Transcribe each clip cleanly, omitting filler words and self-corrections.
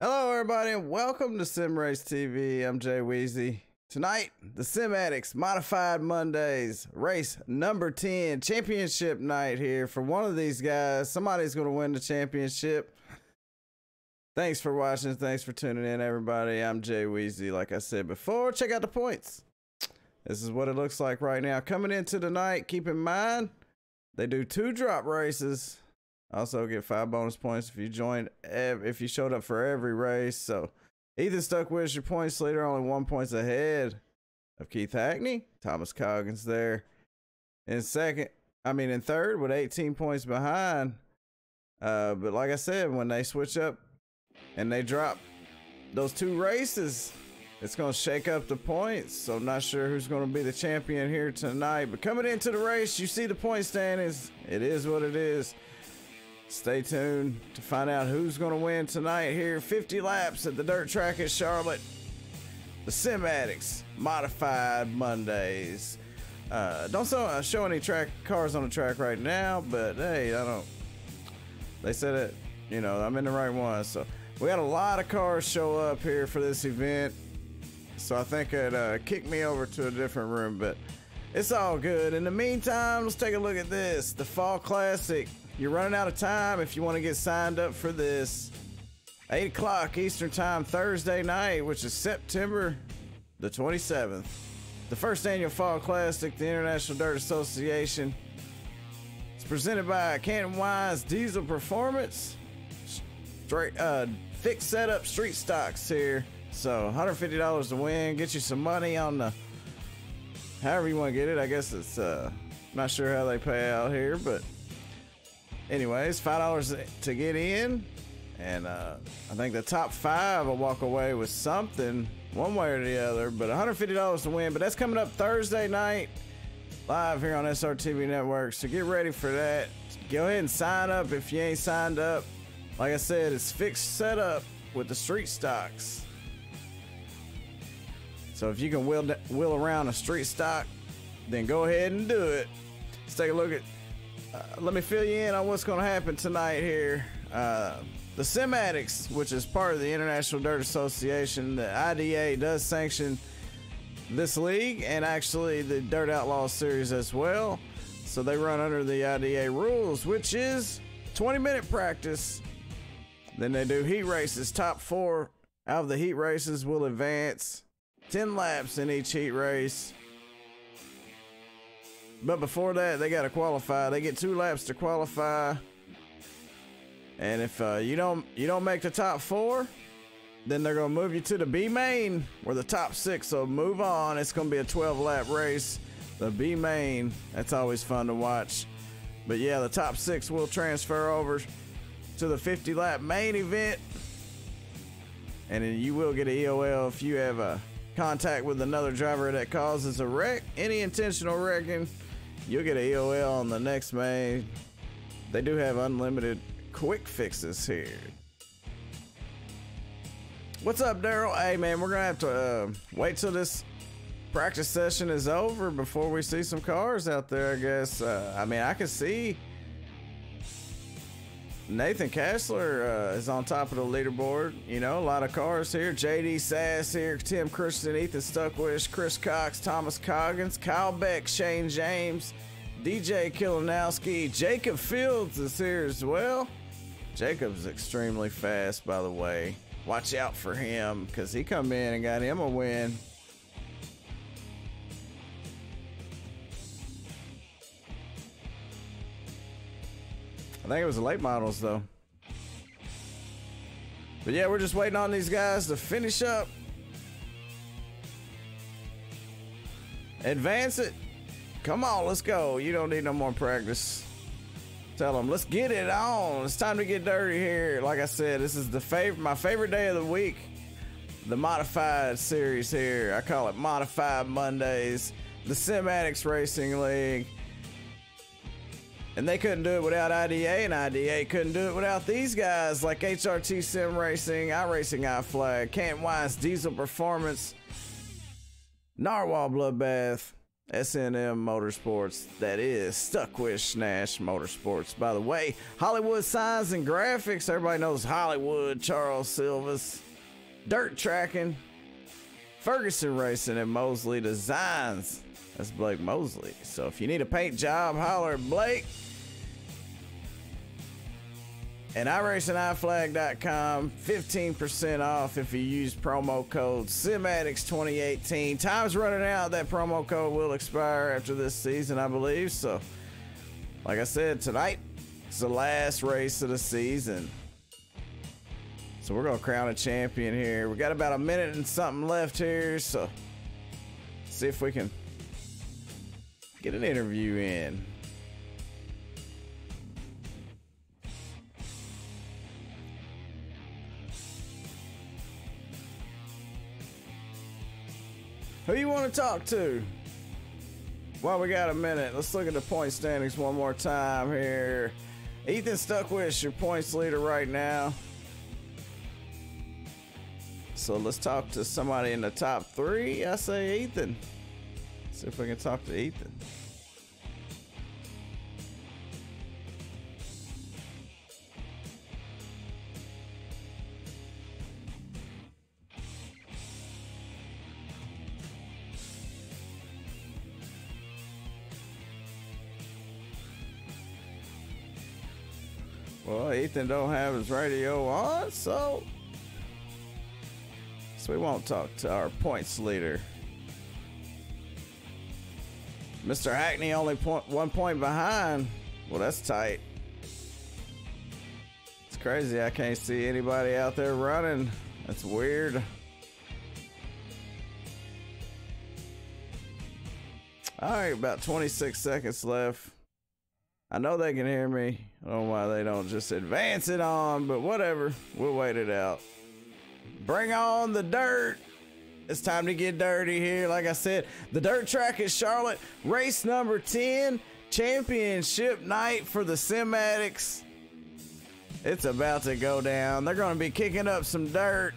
Hello everybody and welcome to Sim Race TV. I'm Jay Weezy. Tonight, the Sim Addicts Modified Mondays, race number 10, championship night here for one of these guys. Somebody's going to win the championship. Thanks for watching. Thanks for tuning in, everybody. I'm Jay Weezy. Like I said before, check out the points. This is what it looks like right now. Coming into the night, keep in mind, they do 2 drop races. Also get 5 bonus points if you showed up for every race. So Ethan Stuckwith is your points leader, only 1 point ahead of Keith Hackney. Thomas Coggins there in third with 18 points behind. But like I said, when they switch up and they drop those 2 races, it's going to shake up the points. So I'm not sure who's going to be the champion here tonight. But coming into the race, you see the point standings. It is what it is. Stay tuned to find out who's going to win tonight here. 50 laps at the dirt track at Charlotte. The Sim Addicts Modified Mondays. Don't show any cars on the track right now, but hey, they said it, I'm in the right one. So we got a lot of cars show up here for this event. So I think it kicked me over to a different room, but it's all good. In the meantime, let's take a look at this. The Fall Classic. You're running out of time if you want to get signed up for this. 8 o'clock Eastern Time Thursday night, which is September the 27th. The first annual Fall Classic, the International Dirt Association. It's presented by Canton Wise Diesel Performance. Fixed setup street stocks here. So $150 to win. Get you some money on the, however you want to get it. I guess it's, not sure how they pay out here, but anyways, $5 to get in, and I think the top 5 will walk away with something one way or the other, but $150 to win. But that's coming up Thursday night live here on SRTV Network, so get ready for that. Go ahead and sign up if you ain't signed up. Like I said, it's fixed setup with the street stocks, so if you can wheel around a street stock, then go ahead and do it. Let's take a look at let me fill you in on what's going to happen tonight here. The Sim Addicts, which is part of the International Dirt Association, the IDA does sanction this league and actually the Dirt Outlaws series as well. So they run under the IDA rules, which is 20-minute practice. Then they do heat races. Top 4 out of the heat races will advance. 10 laps in each heat race. But before that, they got to qualify. They get 2 laps to qualify. And if you don't make the top 4, then they're going to move you to the B main, where the top 6 will move on. It's going to be a 12-lap race. The B main, that's always fun to watch. But yeah, the top 6 will transfer over to the 50-lap main event. And then you will get an EOL if you have a contact with another driver that causes a wreck. Any intentional wrecking, you'll get an EOL on the next main. They do have unlimited quick fixes here. What's up, Daryl? Hey, man, we're going to have to wait till this practice session is over before we see some cars out there, I guess. I can see Nathan Kessler is on top of the leaderboard. A lot of cars here. JD Sass here, Tim Christian, Ethan Stuckwith, Chris Cox, Thomas Coggins, Kyle Beck, Shane James, DJ Kilinowski, Jacob Fields is here as well. Jacob's extremely fast, by the way. Watch out for him, because he come in and got him a win. I think it was the late models, though. But yeah, we're just waiting on these guys to finish up. Advance it. Come on, let's go. You don't need no more practice. Tell them, let's get it on. It's time to get dirty here. Like I said, this is my favorite day of the week. The Modified series here. I call it Modified Mondays. The Sim Addicts Racing League. And they couldn't do it without IDA, and IDA couldn't do it without these guys like HRT Sim Racing, iRacing iFlag, Canton Wise Diesel Performance, Narwhal Bloodbath, S&M Motorsports, that is Stuck with Schnash Motorsports. By the way, Hollywood Signs and Graphics, everybody knows Hollywood, Charles Silvas. Dirt Tracking, Ferguson Racing, and Mosley Designs. That's Blake Mosley. So if you need a paint job, holler at Blake. And iRacingIFlag.com, 15% off if you use promo code SIMADDICTS2018. Time's running out. That promo code will expire after this season, I believe. So, like I said, tonight is the last race of the season. So we're going to crown a champion here. We got about a minute and something left here. So, see if we can get an interview in. Who you want to talk to? Well, we got a minute. Let's look at the point standings one more time here. Ethan Stuckwith, your points leader right now. So let's talk to somebody in the top three. I say Ethan. See if we can talk to Ethan. Well, Ethan don't have his radio on, so we won't talk to our points leader. Mr. Hackney only 1 point behind. Well, that's tight. It's crazy. I can't see anybody out there running. That's weird. All right, about 26 seconds left. I know they can hear me. I don't know why they don't just advance it on, but whatever. We'll wait it out. Bring on the dirt. It's time to get dirty here. Like I said, the dirt track is Charlotte. Race number 10. Championship night for the SIMADDICTS. It's about to go down. They're going to be kicking up some dirt.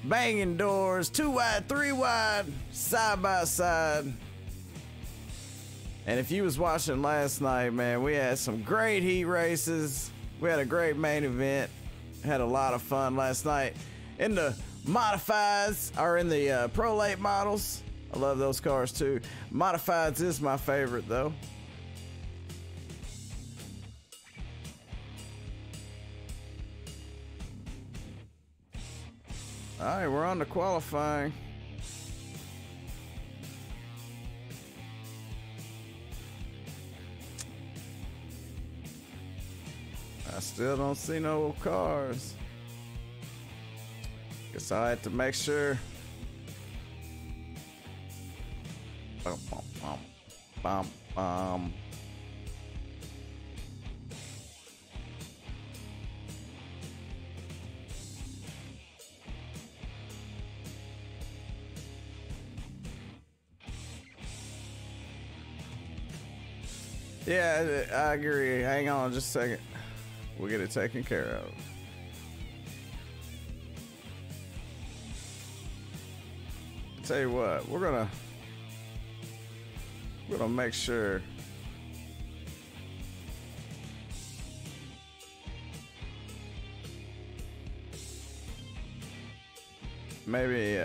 Banging doors. 2 wide, 3 wide. Side by side. And if you was watching last night, man, we had some great heat races. We had a great main event. Had a lot of fun last night. In the modifieds, or in the Pro Late models. I love those cars too. Modifieds is my favorite though. All right, we're on to qualifying. I still don't see no cars. Guess I had to make sure. Bum, bum, bum, bum, bum. Yeah, I agree. Hang on just a second. We'll get it taken care of. Tell you what, we're gonna make sure maybe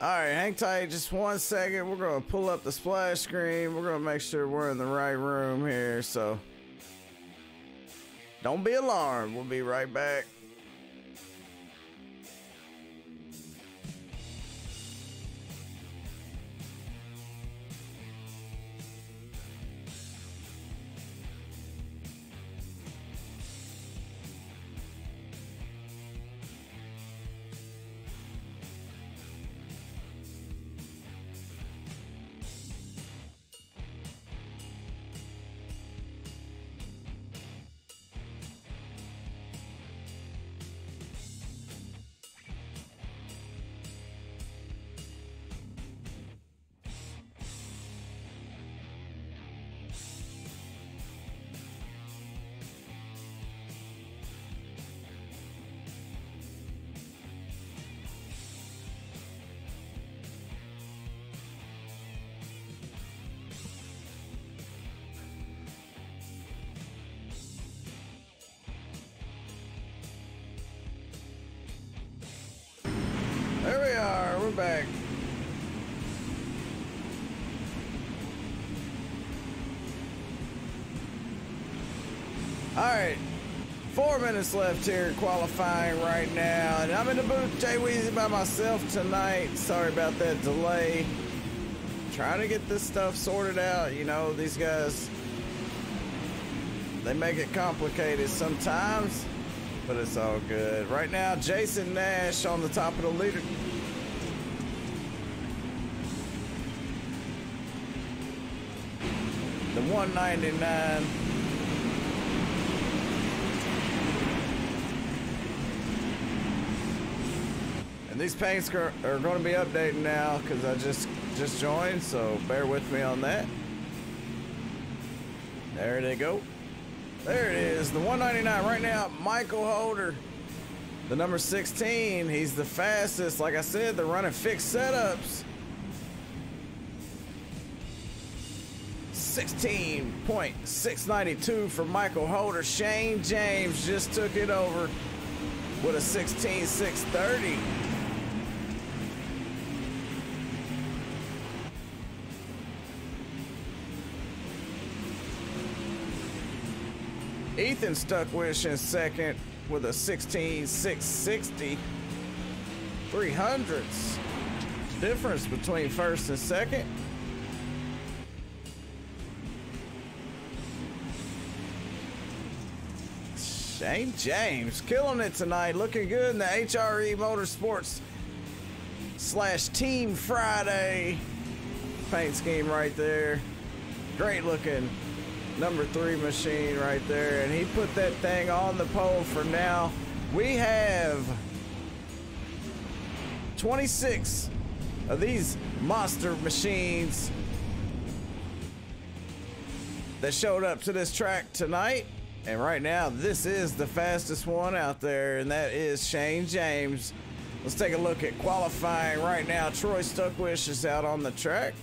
all right, hang tight just 1 second. We're going to pull up the splash screen. We're going to make sure we're in the right room here. So don't be alarmed. We'll be right back. quarterback. All right, 4 minutes left here qualifying right now, and I'm in the booth, Jay Weezy, by myself tonight. Sorry about that delay. Trying to get this stuff sorted out. You know, these guys, they make it complicated sometimes, but it's all good. Right now, Jason Nash on the top of the leader. The 199. And these paints are going to be updating now because I just joined, so bear with me on that. There they go. There it is, the 199 right now. Michael Holder, the number 16. He's the fastest. Like I said, they're running fixed setups. 16.692 for Michael Holder. Shane James just took it over with a 16.630. Ethan Stuckwish in second with a 16.660. 300ths difference between first and second. Shane James killing it tonight, looking good in the HRE Motorsports / Team Friday paint scheme right there. Great looking number 3 machine right there, and he put that thing on the pole for now. We have 26 of these monster machines that showed up to this track tonight, and right now this is the fastest one out there, and that is Shane James. Let's take a look at qualifying right now. Troy Stuckwish is out on the track.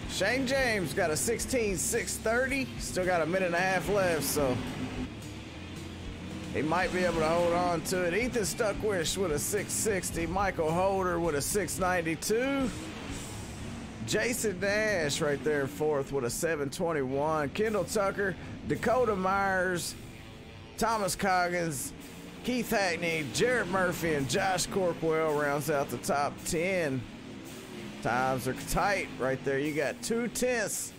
Shane James got a 16.630. Still got a minute and a half left, so he might be able to hold on to it. Ethan Stuckwish with a 6.60. Michael Holder with a 6.92. Jason Nash right there fourth with a 7.21. Kendall Tucker, Dakota Myers, Thomas Coggins, Keith Hackney, Jarrett Murphy, and Josh Corkwell rounds out the top 10. Times are tight right there. You got 2/10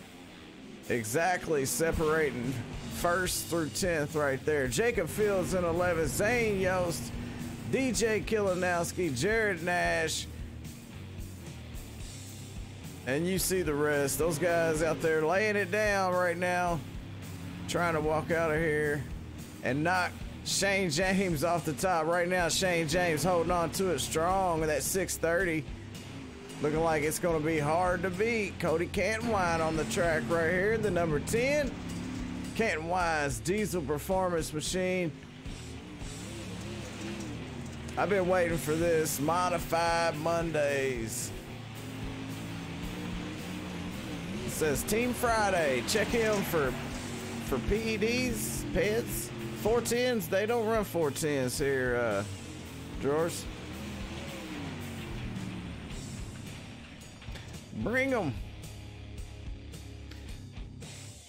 exactly separating first through 10th right there. Jacob Fields in 11th. Zane Yost, DJ Kilinowski, Jared Nash, and you see the rest. Those guys out there laying it down right now, trying to walk out of here and knock Shane James off the top. Right now, Shane James holding on to it strong with that 6.30. Looking like it's going to be hard to beat. Cody Cantonwine on the track right here, the number 10. Cantonwine's diesel performance machine. I've been waiting for this. Modified Mondays. It says Team Friday. Check him for PEDs, pets. 410s. They don't run 410s here, drawers. Bring them.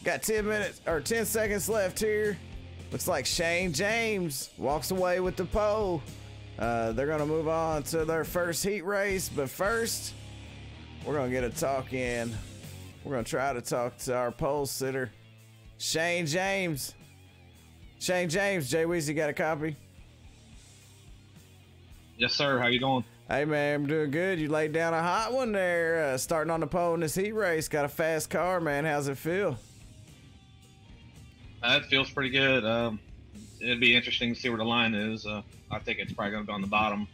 Got 10 seconds left here. Looks like Shane James walks away with the pole. They're gonna move on to their first heat race, but first we're gonna get a talk in. We're gonna try to talk to our pole sitter, Shane James. Shane James, Jay Weezy, got a copy? Yes, sir. How you doing? Hey, man, I'm doing good. You laid down a hot one there, starting on the pole in this heat race. Got a fast car, man. How's it feel? It feels pretty good. It'd be interesting to see where the line is. I think it's probably going to be on the bottom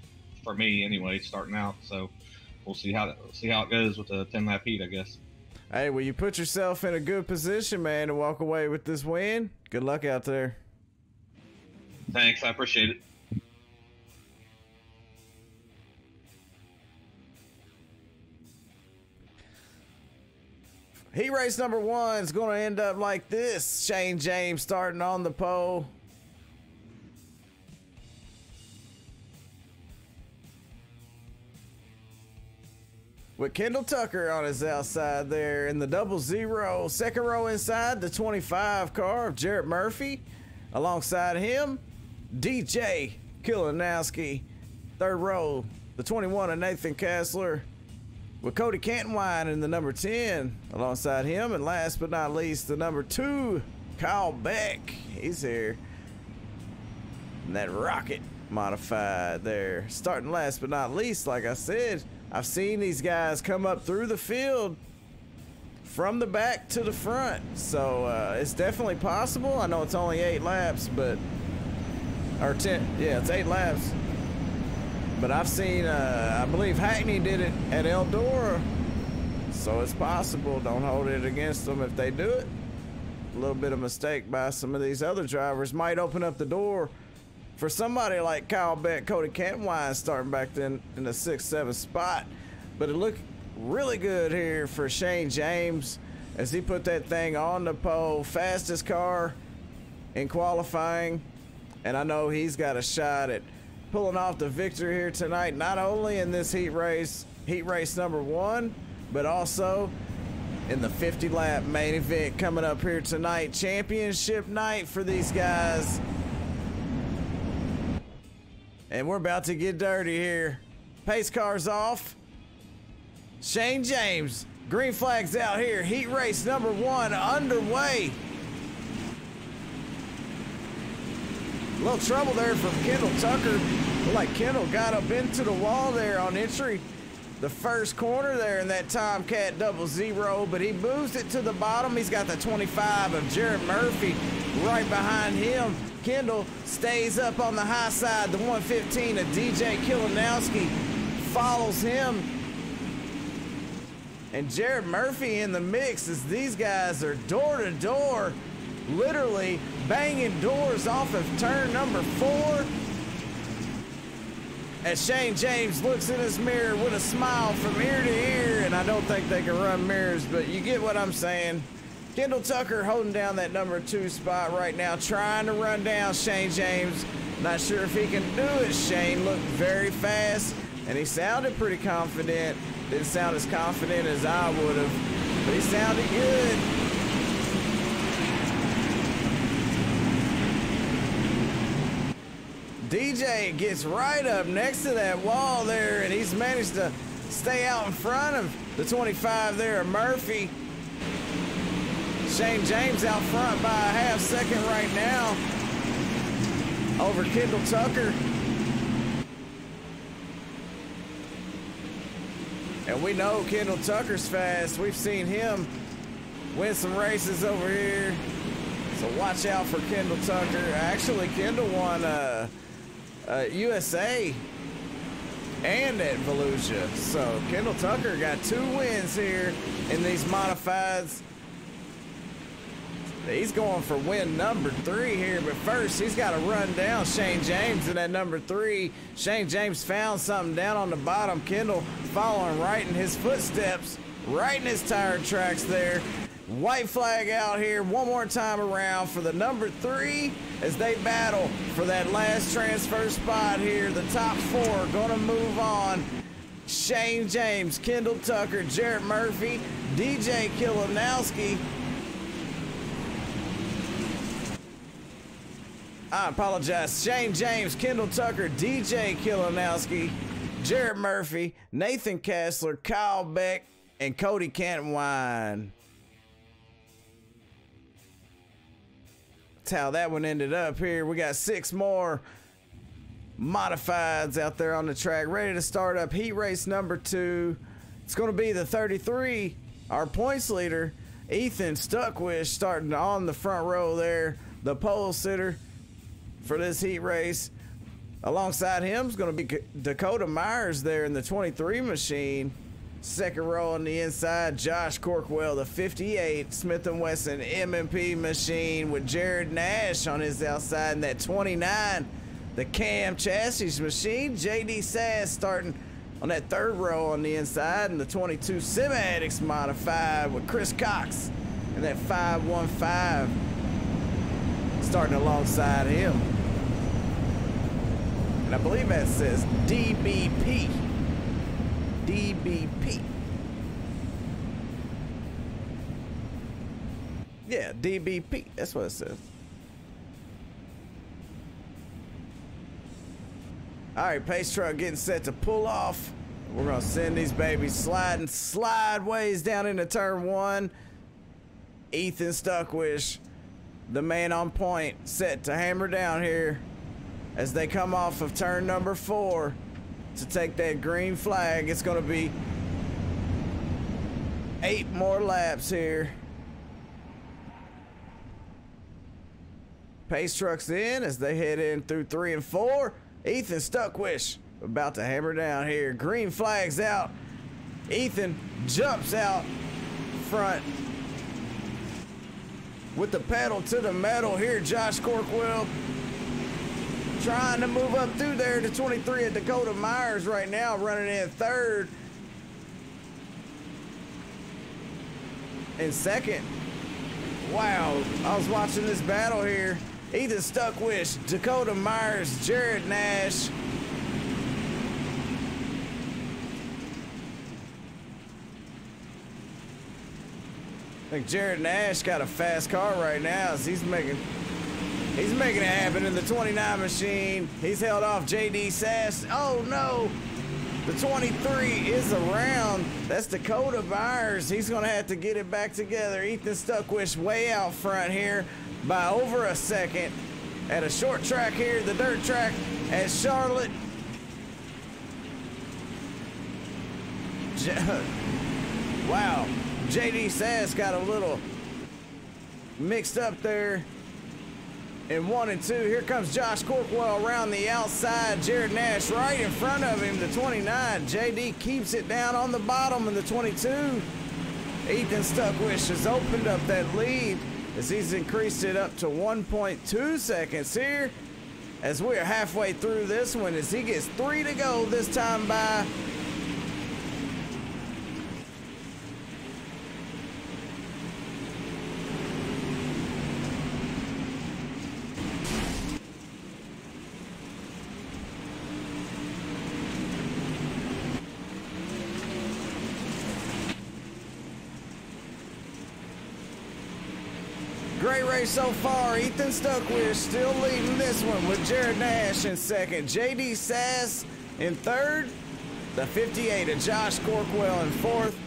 for me anyway, starting out. So we'll see how it goes with the 10-lap heat, I guess. Hey, well, you put yourself in a good position, man, to walk away with this win. Good luck out there. Thanks. I appreciate it. Heat race number 1 is going to end up like this. Shane James starting on the pole. With Kendall Tucker on his outside there in the 00. Second row inside, the 25 car of Jarrett Murphy. Alongside him, DJ Kilanowski. Third row, the 21 of Nathan Kessler. With Cody Cantonwine in the number 10 alongside him. And last but not least, the number 2, Kyle Beck. He's here. And that rocket modified there. Starting last but not least, like I said, I've seen these guys come up through the field from the back to the front. So it's definitely possible. I know it's only 8 laps, but, or 10, yeah, it's 8 laps. But I've seen, I believe Hackney did it at Eldora. So it's possible. Don't hold it against them if they do it. A little bit of mistake by some of these other drivers might open up the door for somebody like Kyle Beck, Cody Cantwine starting back then in the 6th, 7th spot. But it looked really good here for Shane James as he put that thing on the pole. Fastest car in qualifying. And I know he's got a shot at pulling off the victory here tonight, not only in this heat race number 1, but also in the 50-lap main event coming up here tonight. Championship night for these guys. And we're about to get dirty here. Pace car's off. Shane James, green flag's out here. Heat race number 1 underway. A little trouble there from Kendall Tucker. Looked like Kendall got up into the wall there on entry. The first corner there in that Tomcat 00, but he moves it to the bottom. He's got the 25 of Jarrett Murphy right behind him. Kendall stays up on the high side. The 115 of DJ Kilanowski follows him. And Jarrett Murphy in the mix as these guys are door to door, literally banging doors off of turn number 4. As Shane James looks in his mirror with a smile from ear to ear, and I don't think they can run mirrors, but you get what I'm saying. Kendall Tucker holding down that number 2 spot right now, trying to run down Shane James. Not sure if he can do it. Shane looked very fast, and he sounded pretty confident. Didn't sound as confident as I would have, but he sounded good. DJ gets right up next to that wall there, and he's managed to stay out in front of the 25 there of Murphy. Shane James out front by a half second right now over Kendall Tucker. And we know Kendall Tucker's fast. We've seen him win some races over here. So watch out for Kendall Tucker. Actually, Kendall won USA and at Volusia. So Kendall Tucker got 2 wins here in these modifieds. He's going for win number 3 here, but first he's got to run down Shane James in that number 3. Shane James found something down on the bottom. Kendall following right in his footsteps, right in his tire tracks there. White flag out here one more time around for the number 3 as they battle for that last transfer spot here. The top 4 going to move on. Shane James, Kendall Tucker, Jarrett Murphy, DJ Kilanowski. I apologize. Shane James, Kendall Tucker, DJ Kilanowski, Jarrett Murphy, Nathan Kessler, Kyle Beck, and Cody Cantwine. That's how that one ended up here. We got 6 more modifieds out there on the track, ready to start up heat race number 2. It's going to be the 33, our points leader, Ethan Stuckwish, starting on the front row there, the pole sitter for this heat race. Alongside him is going to be Dakota Myers there in the 23 machine. Second row on the inside, Josh Corkwell, the 58 Smith & Wesson M&P machine with Jared Nash on his outside in that 29, the Cam Chassis machine. JD Sass starting on that third row on the inside, and the 22 SIMADDICTS modified with Chris Cox and that 515 starting alongside him. And I believe that says DBP. DBP. Yeah, DBP. That's what it says. All right, pace truck getting set to pull off. We're gonna send these babies sliding slideways down into turn one. Ethan Stuckwish, the man on point, set to hammer down here as they come off of turn number 4 to take that green flag. It's gonna be 8 more laps here. Pace trucks in as they head in through 3 and 4. Ethan Stuckwish about to hammer down here. Green flags out. Ethan jumps out front with the pedal to the metal here. Josh Corkwell trying to move up through there. The 23 at Dakota Myers right now running in third. In second. Wow, I was watching this battle here. Ethan Stuckwish, Dakota Myers, Jared Nash. I think Jared Nash got a fast car right now as he's making it happen in the 29 machine. He's held off JD Sass. Oh no, the 23 is around. That's Dakota Myers. He's gonna have to get it back together. Ethan Stuckwish way out front here by over a second at a short track here, the dirt track at Charlotte. Wow, JD Sass got a little mixed up there in 1 and 2. Here comes Josh Corkwell around the outside. Jared Nash right in front of him, the 29. JD keeps it down on the bottom in the 22. Ethan Stuckwish has opened up that lead as he's increased it up to 1.2 seconds here as we're halfway through this one as he gets 3 to go this time by. Great race so far. Ethan Stuckwish still leading this one with Jared Nash in second. JD Sass in third. The 58 of Josh Corkwell in fourth.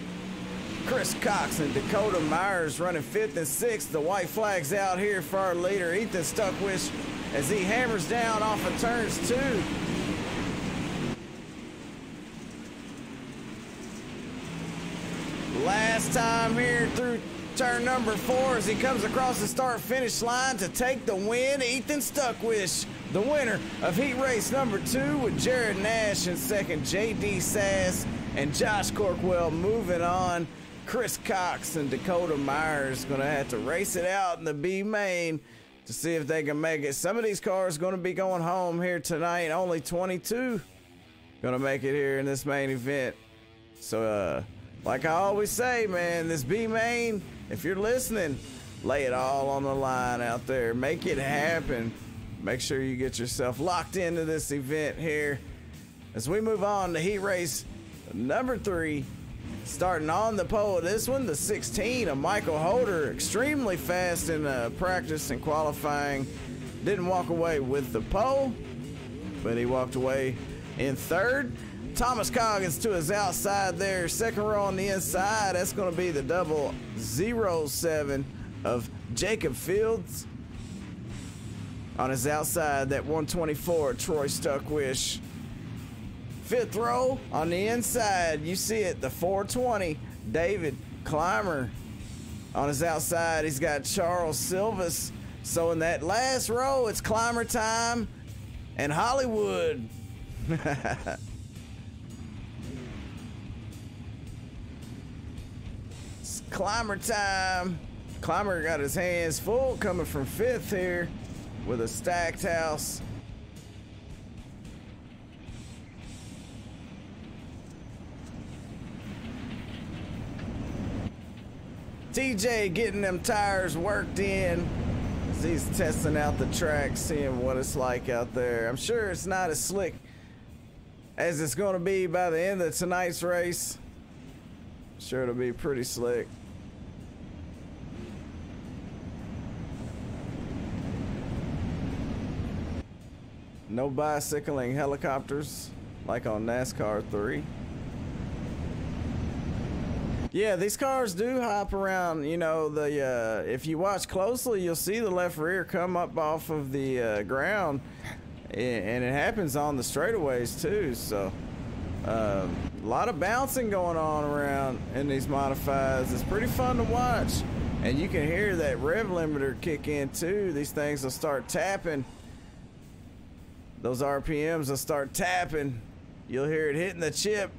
Chris Cox and Dakota Myers running fifth and sixth. The white flag's out here for our leader, Ethan Stuckwish, as he hammers down off of turns 2. Last time here through turn number 4 as he comes across the start-finish line to take the win. Ethan Stuckwish, the winner of heat race number 2 with Jared Nash in second. JD Sass and Josh Corkwell moving on. Chris Cox and Dakota Myers gonna have to race it out in the B main to see if they can make it. Some of these cars gonna be going home here tonight. Only 22 gonna make it here in this main event. So like I always say, man, this B main, if you're listening, lay it all on the line out there. Make it happen. Make sure you get yourself locked into this event here. As we move on to heat race number 3, starting on the pole, this one, the 16 of Michael Holder, extremely fast in practice and qualifying. Didn't walk away with the pole, but he walked away in third. Thomas Coggins to his outside there, second row on the inside. That's going to be the 007 of Jacob Fields. On his outside, that 124, Troy Stuckwish. Fifth row on the inside, you see it, the 420, David Clymer. On his outside, he's got Charles Silvas. So in that last row, it's Clymer time and Hollywood. It's Clymer time. Clymer got his hands full coming from fifth here with a stacked house. TJ getting them tires worked in. He's testing out the track, seeing what it's like out there. I'm sure it's not as slick as it's going to be by the end of tonight's race. Sure, it'll be pretty slick. No bicycling helicopters like on NASCAR 3. Yeah, these cars do hop around. You know, the if you watch closely, you'll see the left rear come up off of the ground, and it happens on the straightaways too. So a lot of bouncing going on around in these modifieds. It's pretty fun to watch, and you can hear that rev limiter kick in too. These things will start tapping. Those RPMs will start tapping. You'll hear it hitting the chip.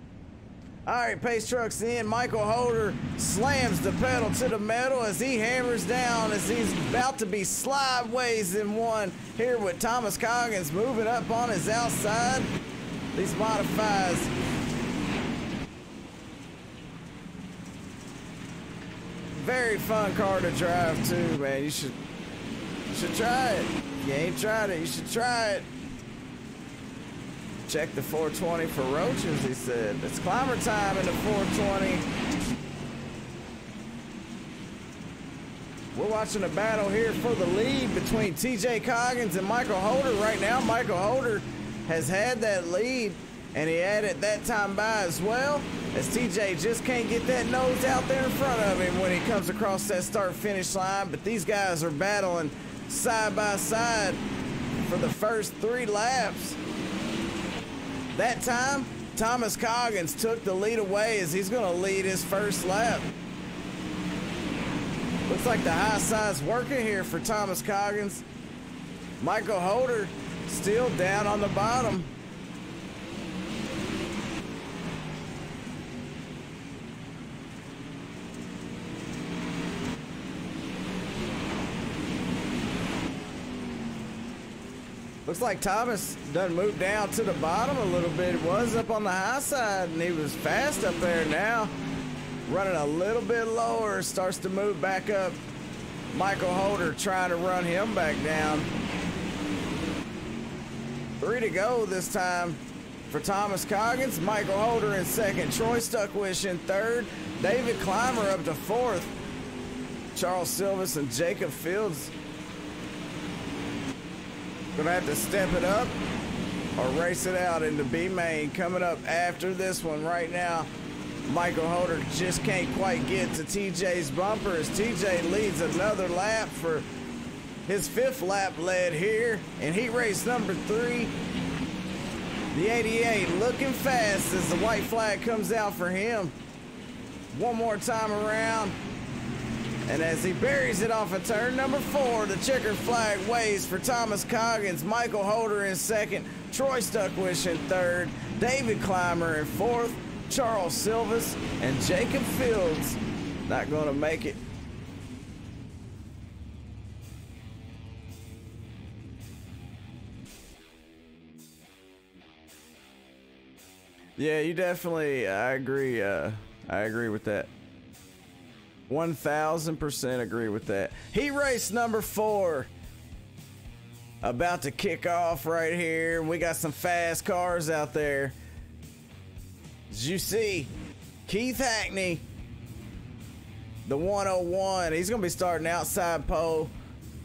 All right, pace truck's in. Michael Holder slams the pedal to the metal as he hammers down as he's about to be slideways in one here with Thomas Coggins moving up on his outside. These modifies. Very fun car to drive too, man. You should try it. If you ain't tried it, you should try it. Check the 420 for roaches, he said. It's climber time in the 420. We're watching a battle here for the lead between TJ Coggins and Michael Holder. Right now, Michael Holder has had that lead, and he had it that time by as well, as TJ just can't get that nose out there in front of him when he comes across that start-finish line. But these guys are battling side by side for the first 3 laps. That time, Thomas Coggins took the lead away as he's going to lead his first lap. Looks like the high side's working here for Thomas Coggins. Michael Holder still down on the bottom. Looks like Thomas done moved down to the bottom a little bit. It was up on the high side, and he was fast up there. Now running a little bit lower, starts to move back up. Michael Holder trying to run him back down. 3 to go this time for Thomas Coggins. Michael Holder in second. Troy Stuckwish in third. David Clymer up to fourth. Charles Silvis and Jacob Fields gonna have to step it up or race it out into B main. Coming up after this one right now, Michael Holder just can't quite get to TJ's bumper as TJ leads another lap for his 5th lap led here in heat race number 3. The 88 looking fast as the white flag comes out for him. One more time around. And as he buries it off of turn number 4, the checkered flag waves for Thomas Coggins. Michael Holder in second, Troy Stuckwish in third, David Clymer in fourth, Charles Silvis and Jacob Fields not going to make it. Yeah, you definitely, I agree with that. 1000% agree with that. Heat race number 4 about to kick off right here. We got some fast cars out there. As you see, Keith Hackney, the 101, he's gonna be starting outside pole.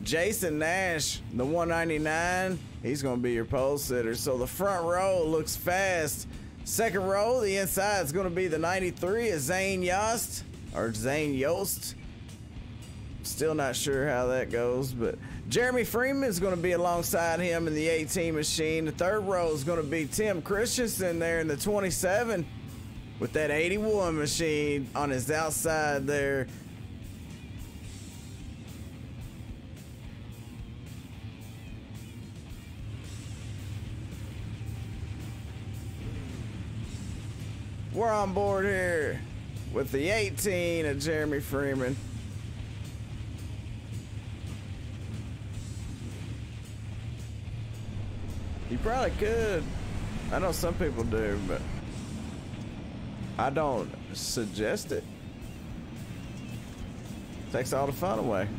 Jason Nash, the 199, he's gonna be your pole sitter. So the front row looks fast. Second row, the inside is gonna be the 93 of Zane Yost. Or Zane Yost. Still not sure how that goes, but Jeremy Freeman is going to be alongside him in the 18 machine. The third row is going to be Tim Christensen there in the 27 with that 81 machine on his outside there. We're on board here with the 18 of Jeremy Freeman. You probably could. I know some people do, but I don't suggest it. Takes all the fun away.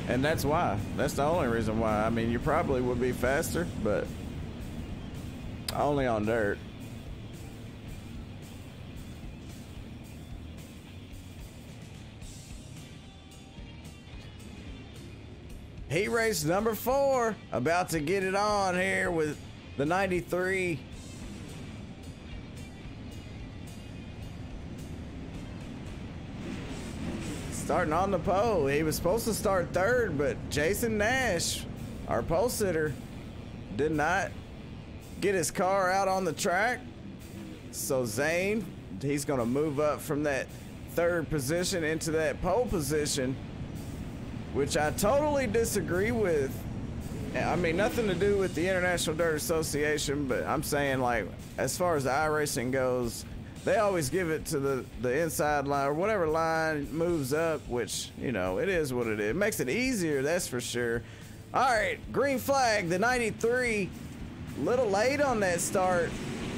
And that's why. That's the only reason why. I mean, you probably would be faster, but only on dirt. Heat race number 4, about to get it on here with the 93. Starting on the pole. He was supposed to start 3rd, but Jason Nash, our pole sitter, did not get his car out on the track. So Zane, he's gonna move up from that 3rd position into that pole position, which I totally disagree with. I mean, nothing to do with the International Dirt Association, but I'm saying, like, as far as the iRacing goes, they always give it to the inside line, or whatever line moves up, which, you know, it is what it is. It makes it easier, that's for sure. All right, green flag, the 93, little late on that start,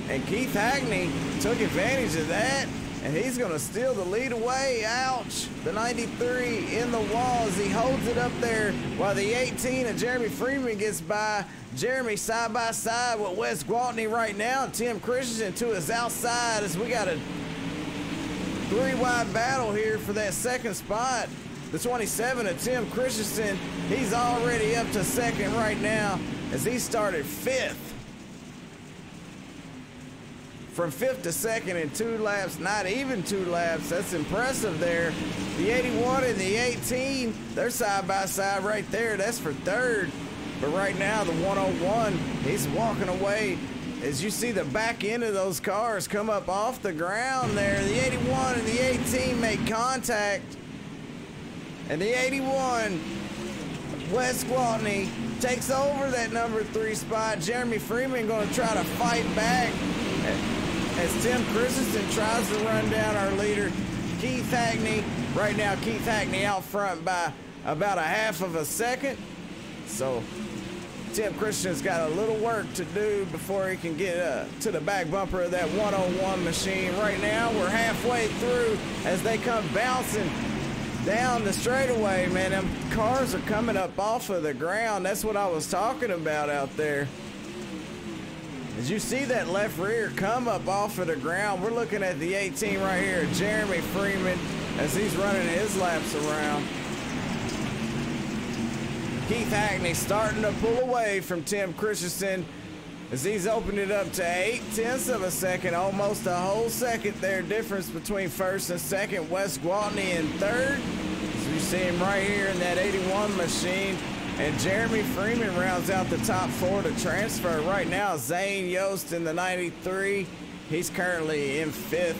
and Keith Hackney took advantage of that, and he's gonna steal the lead away. Ouch. The 93 in the wall as he holds it up there while the 18 of Jeremy Freeman gets by. Jeremy side by side with Wes Gwaltney right now. Tim Christensen to his outside as we got a 3-wide battle here for that 2nd spot. The 27 of Tim Christensen, he's already up to 2nd right now as he started 5th. From 5th to 2nd in 2 laps, not even 2 laps. That's impressive there. The 81 and the 18, they're side by side right there. That's for 3rd. But right now, the 101, he's walking away. As you see the back end of those cars come up off the ground there. The 81 and the 18 make contact. And the 81, Wes Gwaltney, takes over that number 3 spot. Jeremy Freeman going to try to fight back as Tim Christensen tries to run down our leader, Keith Hackney. Right now, Keith Hackney out front by about 1/2 of a second. So Tim Christensen's got a little work to do before he can get to the back bumper of that 101 machine. Right now, we're halfway through as they come bouncing down the straightaway, man. Them cars are coming up off of the ground. That's what I was talking about out there. As you see that left rear come up off of the ground, we're looking at the 18 right here, Jeremy Freeman, as he's running his laps around. Keith Hackney starting to pull away from Tim Christensen as he's opened it up to 0.8 of a second, almost a whole second there difference between 1st and 2nd. Wes Gwaltney in 3rd. So you see him right here in that 81 machine. And Jeremy Freeman rounds out the top 4 to transfer. Right now, Zane Yost in the 93. He's currently in 5th.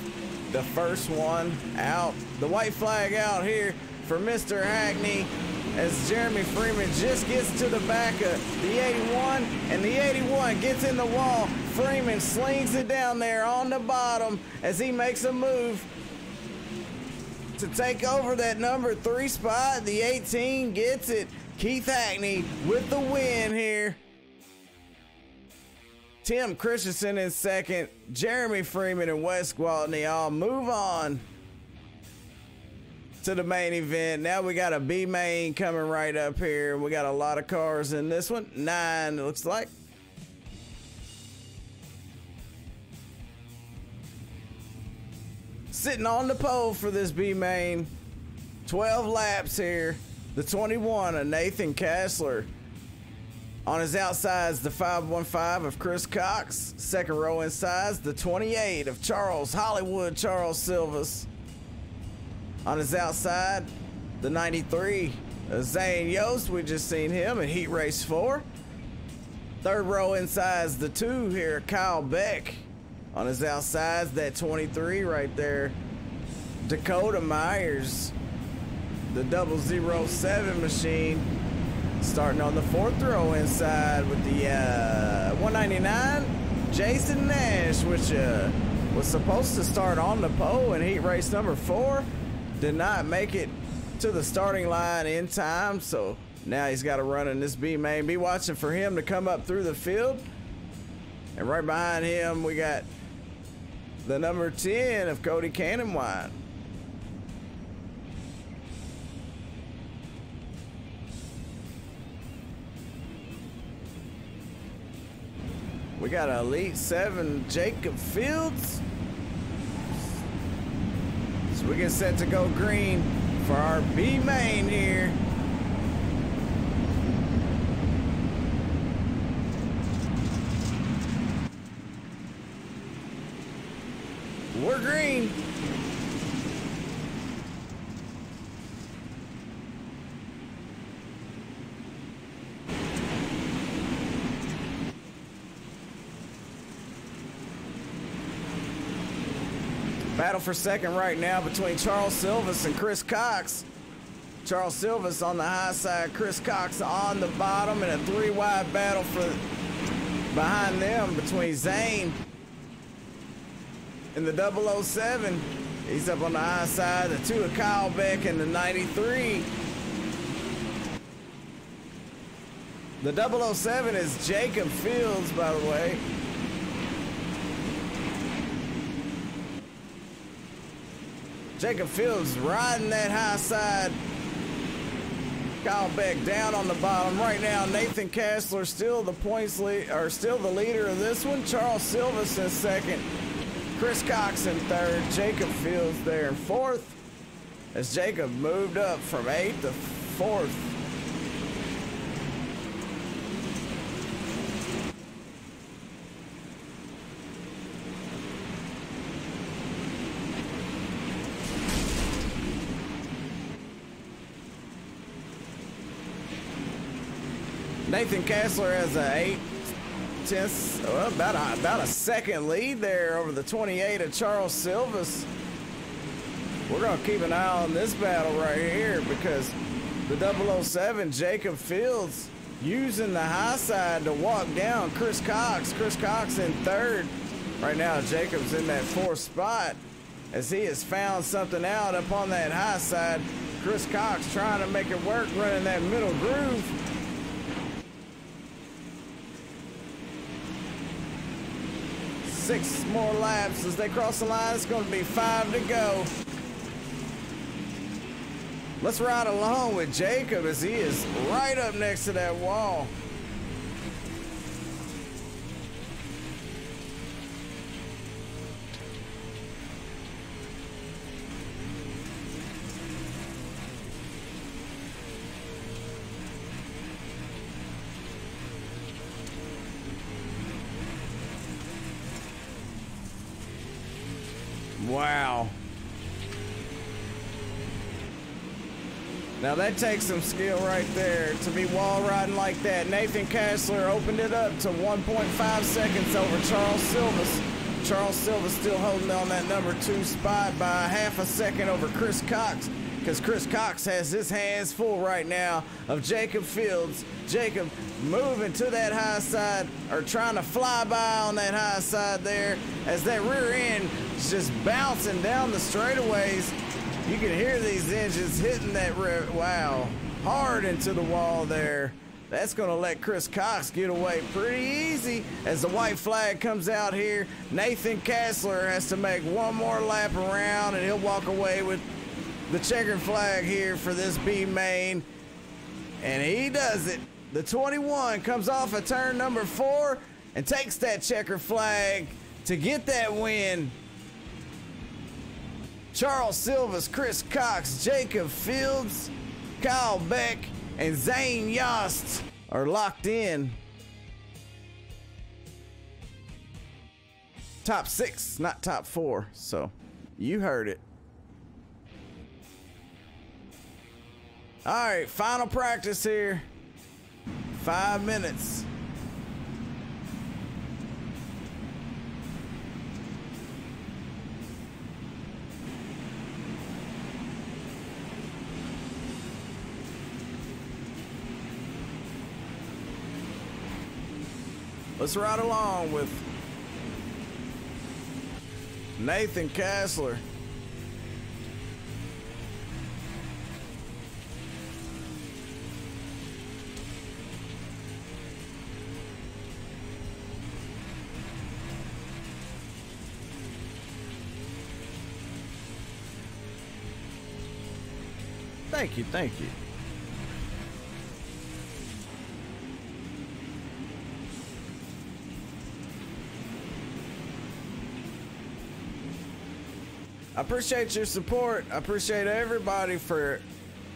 The first one out. The white flag out here for Mr. Hackney as Jeremy Freeman just gets to the back of the 81. And the 81 gets in the wall. Freeman slings it down there on the bottom as he makes a move to take over that number 3 spot. The 18 gets it. Keith Hackney with the win here. Tim Christensen in 2nd. Jeremy Freeman and Wes Gwaltney all move on to the main event. Now we got a B main coming right up here. We got a lot of cars in this one. 9, it looks like. Sitting on the pole for this B main. 12 laps here. The 21 of Nathan Kassler. On his outsides, the 515 of Chris Cox. 2nd row insides, the 28 of Charles Silvas. On his outside, the 93 of Zane Yost. We just seen him in Heat Race 4. 3rd row insides, the 2 here, Kyle Beck. On his outsides, that 23 right there, Dakota Myers. The 007 machine. Starting on the 4th row inside with the 199, Jason Nash, which was supposed to start on the pole in Heat Race number 4. Did not make it to the starting line in time, so now he's got to run in this B main. Be watching for him to come up through the field. And right behind him, we got the number 10 of Cody Cannonwine. We got an Elite 7 Jacob Fields. So we get set to go green for our B main here. We're green. Battle for second right now between Charles Silvas and Chris Cox. Charles Silvas on the high side, Chris Cox on the bottom, and a three-wide battle for behind them between Zane and the 007. He's up on the high side, the two of Kyle Beck and the 93. The 007 is Jacob Fields, by the way. Jacob Fields riding that high side. Kyle Beck down on the bottom. Right now, Nathan Kassler still the points lead, or still the leader of this one. Charles Silvas in second. Chris Cox in third. Jacob Fields there in fourth. As Jacob moved up from 8th to 4th. Nathan Kassler has a 8/10, well, about a second lead there over the 28 of Charles Silvas. We're going to keep an eye on this battle right here because the 007, Jacob Fields, using the high side to walk down Chris Cox. Chris Cox in third. Right now, Jacob's in that 4th spot as he has found something out up on that high side. Chris Cox trying to make it work, running that middle groove. 6 more laps as they cross the line. It's going to be 5 to go. Let's ride along with Jacob as he is right up next to that wall. Wow. Now that takes some skill right there to be wall riding like that. Nathan Kassler opened it up to 1.5 seconds over Charles Silvas. Charles Silvas still holding on that number 2 spot by half a second over Chris Cox, because Chris Cox has his hands full right now of Jacob Fields. Jacob moving to that high side, or trying to fly by on that high side there as that rear end is just bouncing down the straightaways. You can hear these engines hitting that wow, hard into the wall there. That's going to let Chris Cox get away pretty easy as the white flag comes out here. Nathan Kassler has to make one more lap around and he'll walk away with the checkered flag here for this B main. And he does it. The 21 comes off of turn number 4 and takes that checker flag to get that win. Charles Silvas, Chris Cox, Jacob Fields, Kyle Beck, and Zane Yost are locked in. Top 6, not top 4. So you heard it. All right, final practice here. 5 minutes. Let's ride along with Nathan Kassler. Thank you, thank you. I appreciate your support. I appreciate everybody for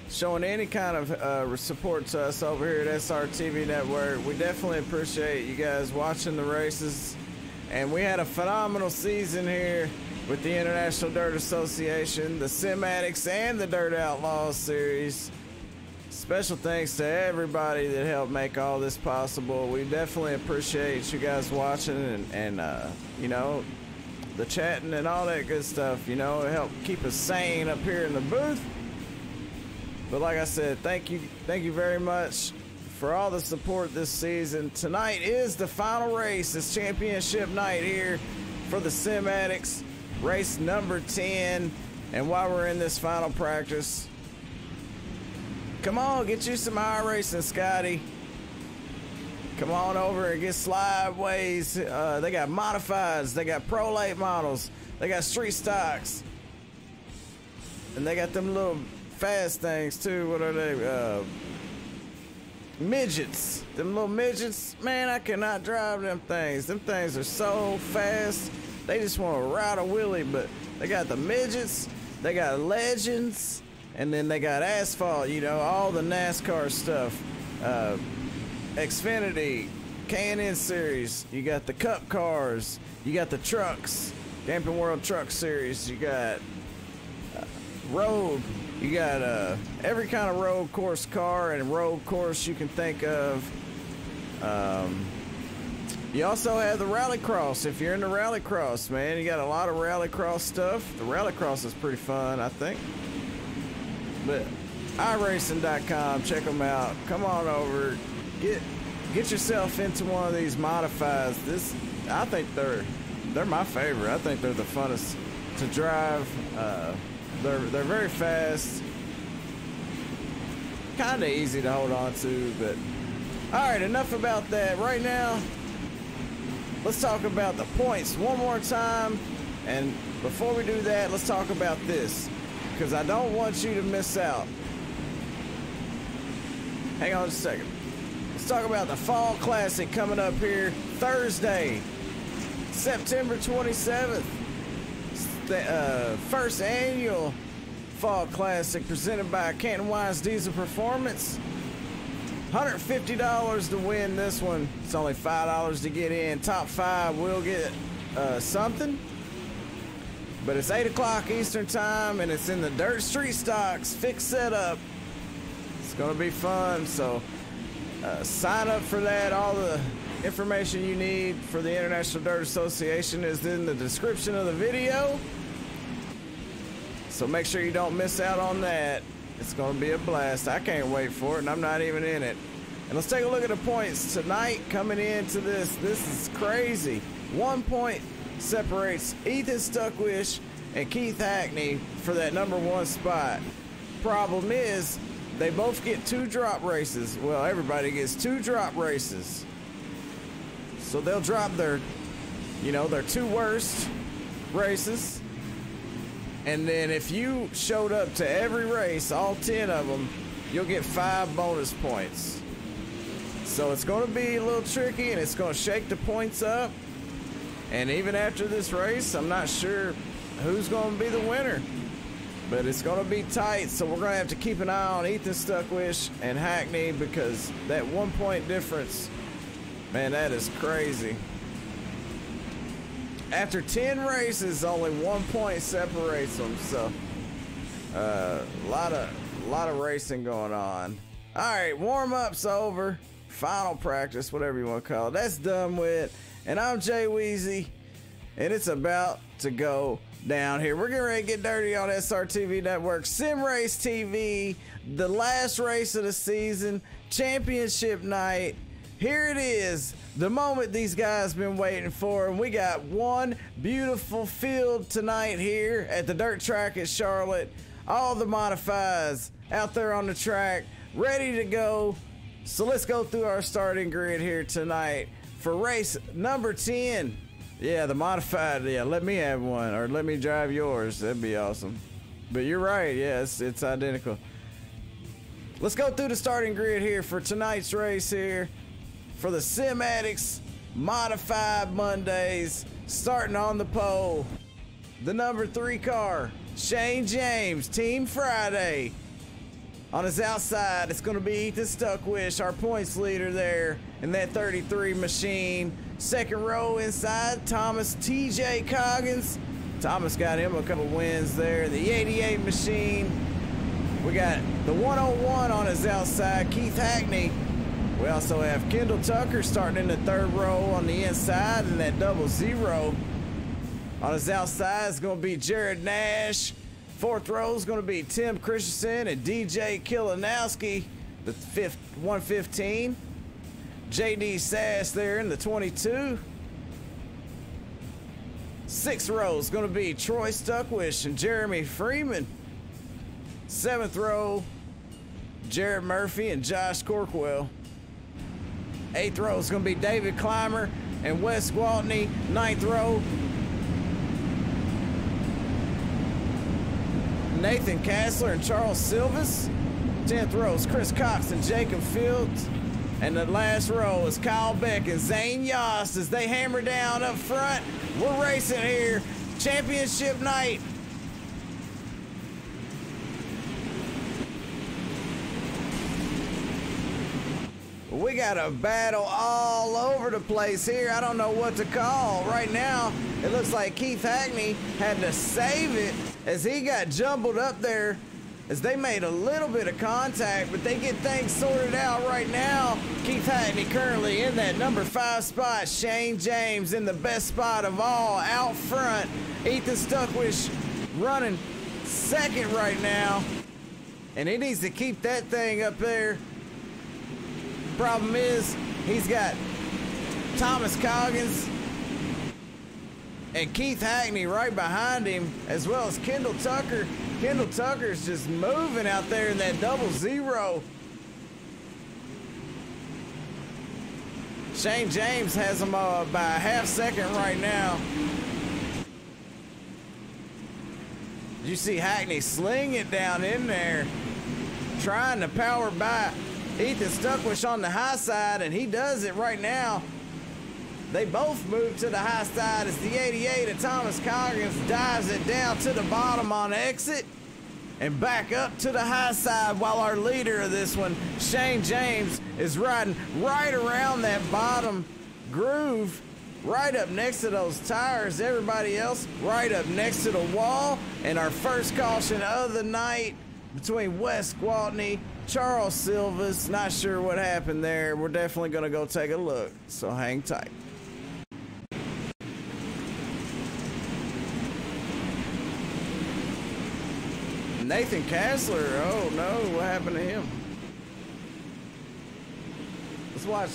showing any kind of support to us over here at SRTV Network. We definitely appreciate you guys watching the races. And we had a phenomenal season here with the International Dirt Association, the SIMADDICTS, and the Dirt Outlaws series. Special thanks to everybody that helped make all this possible. We definitely appreciate you guys watching and you know, the chatting and all that good stuff. You know, it helped keep us sane up here in the booth. But like I said, thank you very much for all the support this season. Tonight is the final race. It's championship night here for the SIMADDICTS, race number 10. And while we're in this final practice, come on, get you some iRacing, Scotty. Come on over and get slideways. They got modifieds, they got pro late models, they got street stocks, and they got them little fast things too. What are they? Midgets. Them little midgets. Man, I cannot drive them things. Them things are so fast. They just want to ride a wheelie. But they got the midgets, they got legends, and then they got asphalt. You know, all the NASCAR stuff. Xfinity, K&N series. You got the cup cars. You got the trucks. Camping World Truck Series. You got road. You got every kind of road course car and road course you can think of. You also have the rallycross. If you're into rallycross, man, you got a lot of rallycross stuff. The rallycross is pretty fun, I think. But iRacing.com, check them out. Come on over, get yourself into one of these modifieds. I think they're my favorite. I think they're the funnest to drive. They're very fast, kind of easy to hold on to, but all right, enough about that. Right now, let's talk about the points one more time. And before we do that, let's talk about this, because I don't want you to miss out. Hang on just a second. Let's talk about the Fall Classic coming up here Thursday, September 27th. The first annual Fall Classic presented by Canton Wise Diesel Performance. $150 to win this one. It's only $5 to get in. Top 5 will get something. But it's 8 o'clock Eastern time, and it's in the Dirt Street Stocks fixed setup. It's going to be fun, so sign up for that. All the information you need for the International Dirt Association is in the description of the video. So make sure you don't miss out on that. It's going to be a blast. I can't wait for it, and I'm not even in it. And let's take a look at the points tonight coming into this. This is crazy. 1 point separates Ethan Stuckwish and Keith Hackney for that #1 spot. Problem is, they both get 2 drop races. Well, everybody gets 2 drop races. So they'll drop their 2 worst races. And then if you showed up to every race, all 10 of them, you'll get 5 bonus points. So it's going to be a little tricky, and it's going to shake the points up. And even after this race, I'm not sure who's going to be the winner. But it's going to be tight, so we're going to have to keep an eye on Ethan Stuckwish and Hackney, because that 1 point difference, man, that is crazy. After 10 races, only 1 point separates them, so a lot of racing going on. All right, warm-up's over. Final practice, whatever you want to call it. That's done with. And I'm Jay Weezy, and it's about to go down here. We're getting ready to get dirty on SRTV Network. Sim Race TV, the last race of the season, championship night. Here it is, the moment these guys been waiting for, and we got one beautiful field tonight here at the dirt track at Charlotte. All the modifieds out there on the track, ready to go. So let's go through our starting grid here tonight for race number 10. Yeah, the modified, yeah, let me have one, or let me drive yours. That'd be awesome. But you're right, yeah, it's identical. Let's go through the starting grid here for tonight's race here for the SIMADDICTS Modified Mondays, starting on the pole. the number 3 car, Shane James, Team Friday. On his outside, it's going to be Ethan Stuckwish, our points leader there in that 33 machine. Second row inside, Thomas TJ Coggins. Thomas got him a couple wins there. The 88 machine. We got the 101 on his outside, Keith Hackney. We also have Kendall Tucker starting in the third row on the inside, and that 00. On his outside is going to be Jared Nash. Fourth row is going to be Tim Christensen and DJ Kilanowski, the 115. JD Sass there in the 22. Sixth row is going to be Troy Stuckwish and Jeremy Freeman. Seventh row, Jared Murphy and Josh Corkwell. Eighth row is going to be David Clymer and Wes Gwaltney. Ninth row, Nathan Kassler and Charles Silvas. 10th row is Chris Cox and Jacob Fields. And the last row is Kyle Beck and Zane Yost as they hammer down up front. We're racing here. Championship night. We got a battle all over the place here. I don't know what to call. Right now, it looks like Keith Hackney had to save it as he got jumbled up there as they made a little bit of contact, but they get things sorted out right now. Keith Hackney currently in that number 5 spot. Shane James in the best spot of all out front. Ethan Stuckwish running second right now, and he needs to keep that thing up there. Problem is, he's got Thomas Coggins and Keith Hackney right behind him, as well as Kendall Tucker. Kendall Tucker's just moving out there in that 00. Shane James has him by a half second right now. You see Hackney sling it down in there, trying to power by Ethan Stuckwish on the high side, and he does it right now. They both move to the high side as the 88 of Thomas Coggins dives it down to the bottom on exit and back up to the high side, while our leader of this one, Shane James, is riding right around that bottom groove, right up next to those tires. Everybody else right up next to the wall. And our first caution of the night between Wes Gwaltney, Charles Silvas. Not sure what happened there. We're definitely going to go take a look, so hang tight. Nathan Kassler, oh no, what happened to him? Let's watch.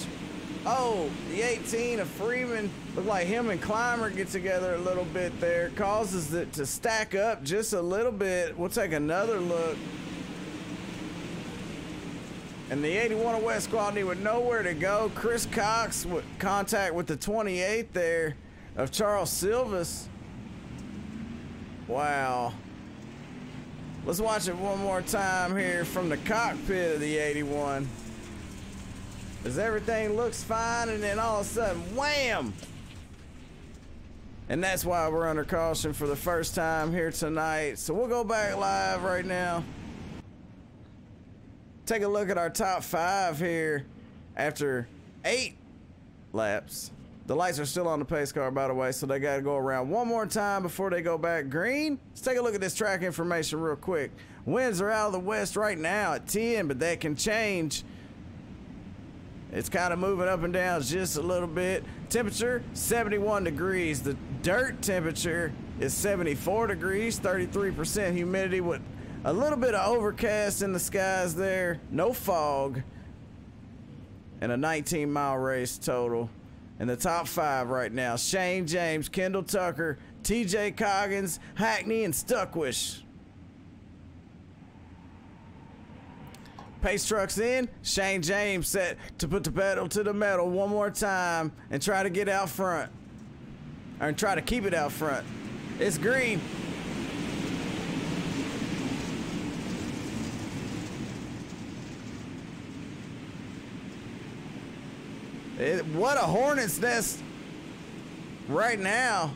Oh, the 18 of Freeman, looked like him and Clymer get together a little bit there. Causes it to stack up just a little bit. We'll take another look. And the 81 of Wes Gwaltney with nowhere to go. Chris Cox with contact with the 28 there of Charles Silvas. Wow. Let's watch it one more time here from the cockpit of the 81. As everything looks fine, and then all of a sudden, wham! And that's why we're under caution for the first time here tonight. So we'll go back live right now. Take a look at our top 5 here after 8 laps. The lights are still on the pace car, by the way, so they got to go around one more time before they go back green. Let's take a look at this track information real quick. Winds are out of the west right now at 10, but that can change. It's kind of moving up and down just a little bit. Temperature, 71 degrees. The dirt temperature is 74 degrees, 33% humidity with a little bit of overcast in the skies there. No fog. And a 19-mile race total. In the top 5 right now, Shane James, Kendall Tucker, TJ Coggins, Hackney, and Stuckwish. Pace truck's in. Shane James set to put the pedal to the metal one more time and try to get out front. Or try to keep it out front. It's green. What a hornet's nest right now.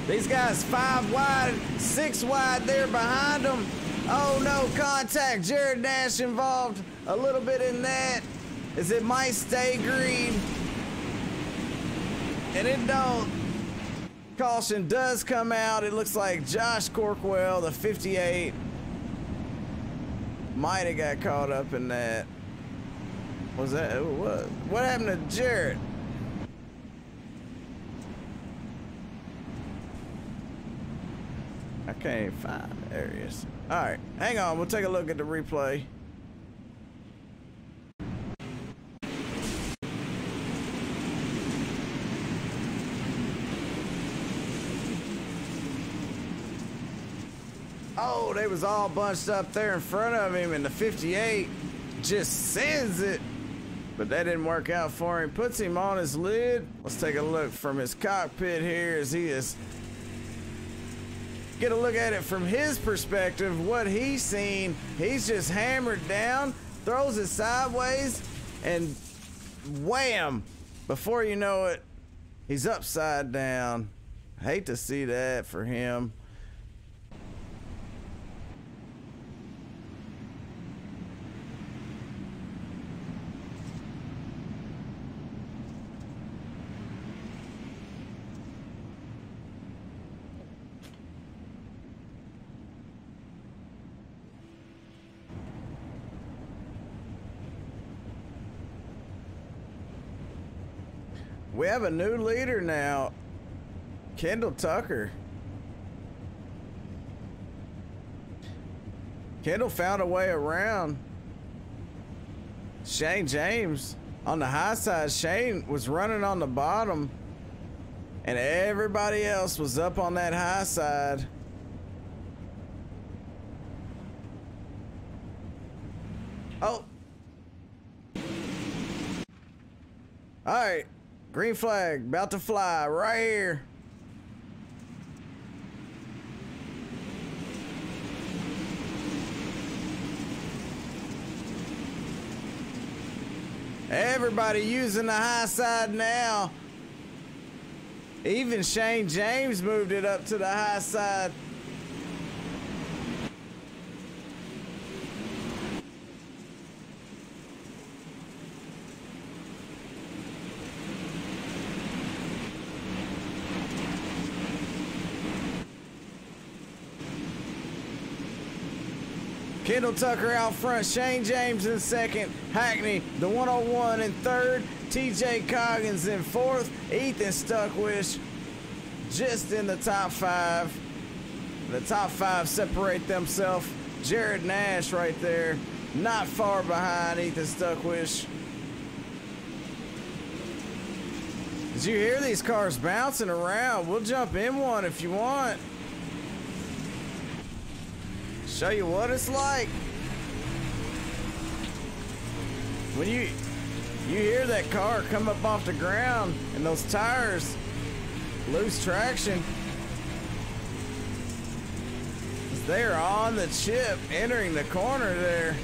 These guys 5 wide, 6 wide there behind them. Oh no, contact. Jared Nash involved a little bit in that, as it might stay green. And it don't. Caution does come out. It looks like Josh Corkwell, the 58, might have got caught up in that. Was that, what happened to Jared? I can't find it. There he is. All right, hang on. We'll take a look at the replay. Oh, they was all bunched up there in front of him, and the 58 just sends it. But that didn't work out for him. Puts him on his lid. Let's take a look from his cockpit here as he is. Get a look at it from his perspective, what he's seen. He's just hammered down, throws it sideways, and wham! Before you know it, he's upside down. Hate to see that for him. We have a new leader now, Kendall Tucker. Kendall found a way around Shane James on the high side. Shane was running on the bottom, and everybody else was up on that high side. Oh. All right. Green flag, about to fly right here. Everybody using the high side now. Even Shane James moved it up to the high side. Kendall Tucker out front, Shane James in second, Hackney, the 101 in third, TJ Coggins in fourth, Ethan Stuckwish just in the top 5. The top 5 separate themselves. Jared Nash right there, not far behind Ethan Stuckwish. Did you hear these cars bouncing around? We'll jump in one if you want. Show you what it's like when you hear that car come up off the ground and those tires lose traction. They're on the chip entering the corner there.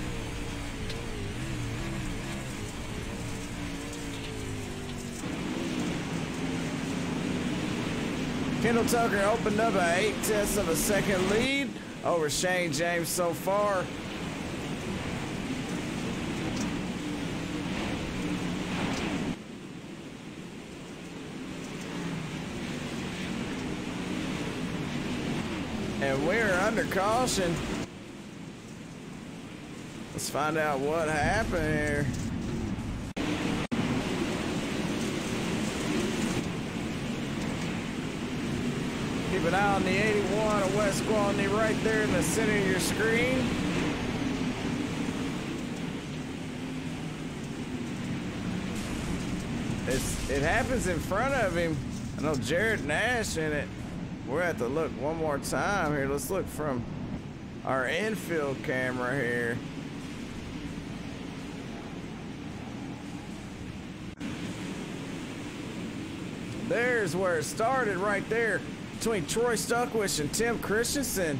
Kendall Tucker opened up an 8/10 of a second lead over Shane James so far. And we're under caution. Let's find out what happened here. Keep an eye on the 81 of West Gualney right there in the center of your screen. It happens in front of him. I know Jared Nash in it. We're gonna have to look one more time here. Let's look from our infield camera here. There's where it started right there. Between Troy Stuckwish and Tim Christensen.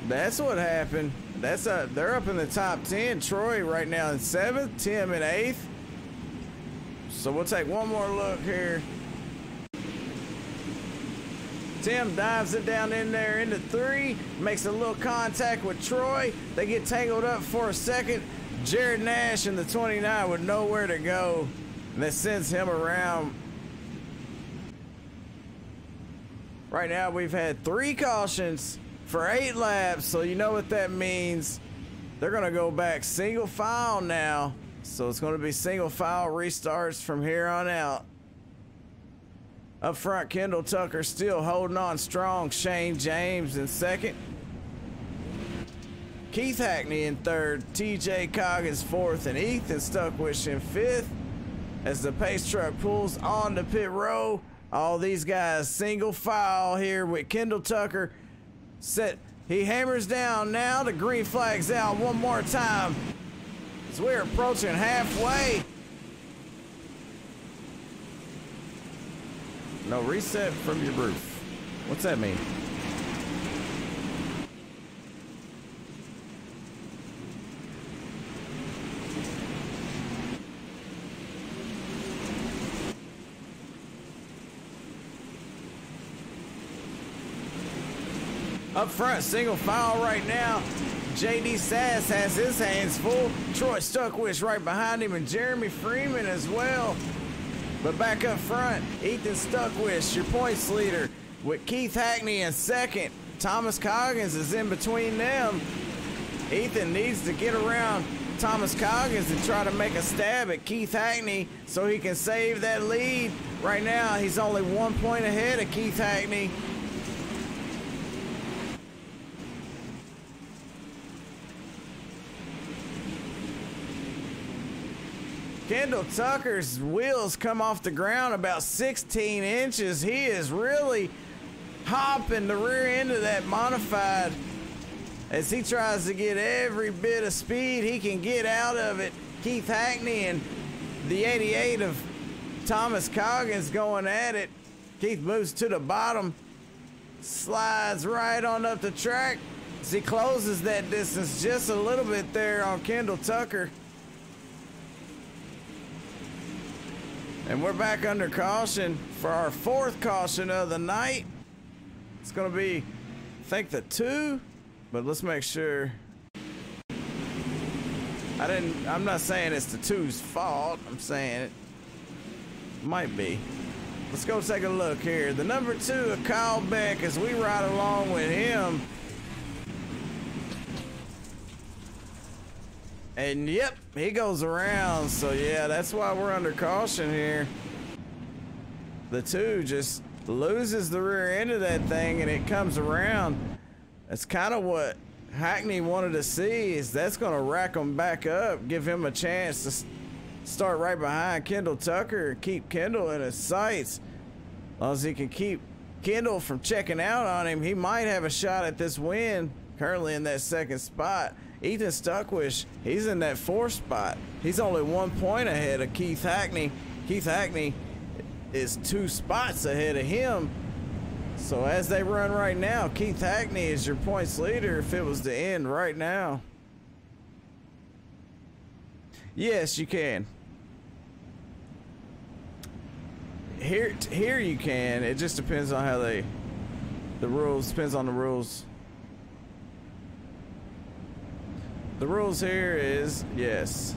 That's what happened. They're up in the top 10. Troy right now in 7th, Tim in 8th. So we'll take one more look here. Tim dives it down in there into 3, makes a little contact with Troy. They get tangled up for a second. Jared Nash in the 29 with nowhere to go. And that sends him around. Right now we've had 3 cautions for 8 laps, so you know what that means. They're gonna go back single file now. So it's gonna be single file restarts from here on out. Up front, Kendall Tucker still holding on strong. Shane James in second. Keith Hackney in third. TJ Coggins fourth, and Ethan Stuckwish in fifth. As the pace truck pulls on the pit row, all these guys single file here with Kendall Tucker set. He hammers down now. The green flag's out one more time as we're approaching halfway. No reset from your roof. What's that mean? Up front, single file right now. JD Sass has his hands full. Troy Stuckwish right behind him, and Jeremy Freeman as well. But back up front, Ethan Stuckwish, your points leader, with Keith Hackney in second. Thomas Coggins is in between them. Ethan needs to get around Thomas Coggins and try to make a stab at Keith Hackney so he can save that lead. Right now, he's only 1 point ahead of Keith Hackney. Kendall Tucker's wheels come off the ground about 16 inches. He is really hopping the rear end of that modified as he tries to get every bit of speed he can get out of it. Keith Hackney and the 88 of Thomas Coggins going at it. Keith moves to the bottom, slides right on up the track as he closes that distance just a little bit there on Kendall Tucker. And we're back under caution for our 4th caution of the night. It's gonna be, I think, the 2, but let's make sure. I'm not saying it's the 2's fault. I'm saying it might be. Let's go take a look here. The number 2 of Kyle Beck as we ride along with him. And yep, he goes around. So yeah, that's why we're under caution here. The 2 just loses the rear end of that thing and it comes around. That's kind of what Hackney wanted to see, is that's going to rack him back up, give him a chance to start right behind Kendall Tucker and keep Kendall in his sights. As long as he can keep Kendall from checking out on him, he might have a shot at this win. Currently in that 2nd spot. Ethan Stuckwish, he's in that 4th spot. He's only 1 point ahead of Keith Hackney. Keith Hackney is 2 spots ahead of him. So as they run right now, Keith Hackney is your points leader if it was to end right now. Yes, you can. Here you can. It just depends on how the rules, depends on the rules. The rules here is, yes.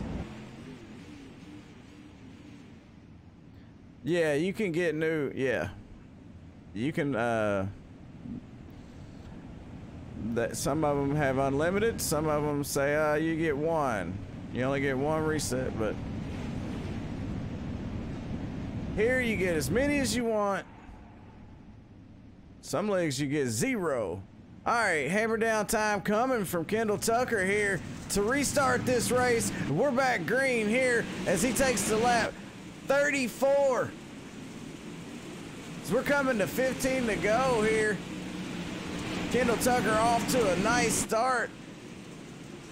Yeah, you can get new, yeah. You can, that some of them have unlimited, some of them say, you get 1. You only get 1 reset, but here you get as many as you want. Some leagues you get 0. All right, hammer down time coming from Kendall Tucker here to restart this race. We're back green here as he takes the lap 34. So we're coming to 15 to go here. Kendall Tucker off to a nice start.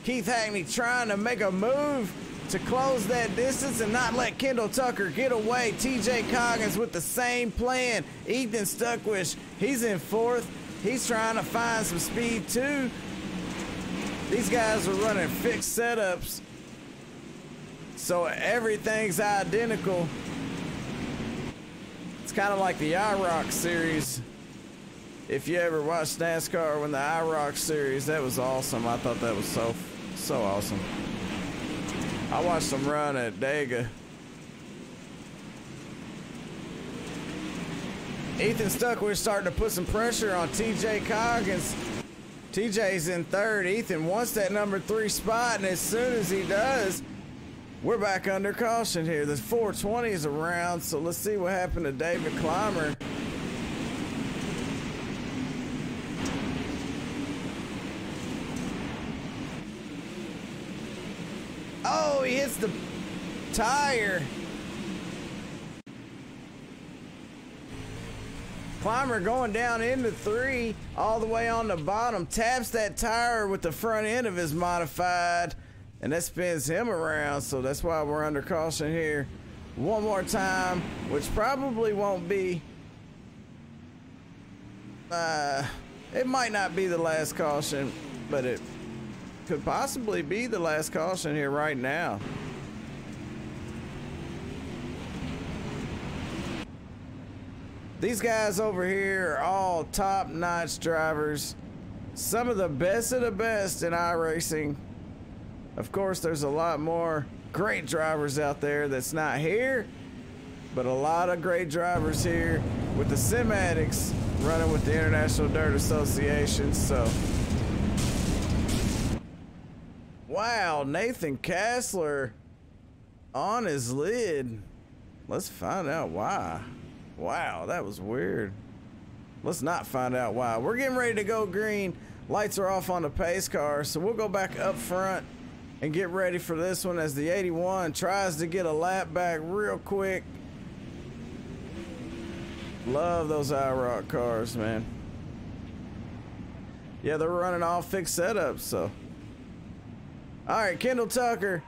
Keith Hackney trying to make a move to close that distance and not let Kendall Tucker get away. TJ Coggins with the same plan. Ethan Stuckwish, he's in 4th. He's trying to find some speed too. These guys are running fixed setups, so everything's identical. It's kind of like the iRock series. If you ever watched NASCAR when the iRock series, that was awesome. I thought that was so awesome. I watched them run at Dega. Ethan Stuckwich starting to put some pressure on TJ Coggins. TJ's in third. Ethan wants that number 3 spot, and as soon as he does, we're back under caution here. The 420 is around, so let's see what happened to David Clymer. Oh, he hits the tire. Clymer going down into 3, all the way on the bottom, taps that tire with the front end of his modified, and that spins him around, so that's why we're under caution here. One more time, which probably won't be, it might not be the last caution, but it could possibly be the last caution here right now. These guys over here are all top-notch drivers. Some of the best of the best in iRacing. Of course, there's a lot more great drivers out there that's not here, but a lot of great drivers here with the SIMADDICTS running with the International Dirt Association, so. Wow, Nathan Kassler on his lid. Let's find out why. Wow, that was weird. Let's not find out why. We're getting ready to go green. Lights are off on the pace car, so we'll go back up front and get ready for this one as the 81 tries to get a lap back real quick. Love those iRock cars, man. Yeah, they're running all fixed setups, so. All right, Kendall Tucker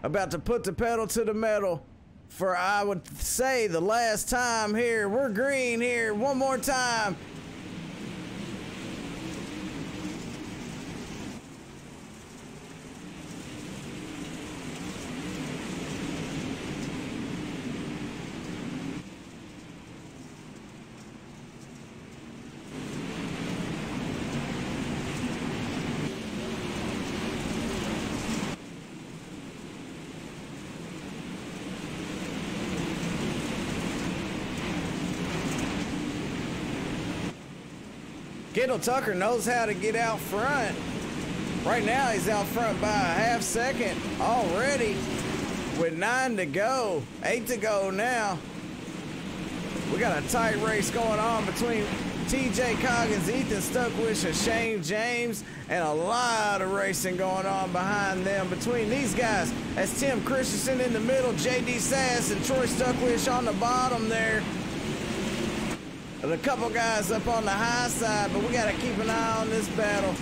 about to put the pedal to the metal for, I would say, the last time here. We're green here one more time. Kendall Tucker knows how to get out front. Right now he's out front by a half second already with 9 to go, 8 to go now. We got a tight race going on between TJ Coggins, Ethan Stuckwich, and Shane James, and a lot of racing going on behind them between these guys. As Tim Christensen in the middle, JD Sass and Troy Stuckwich on the bottom there. And a couple guys up on the high side, but we got to keep an eye on this battle.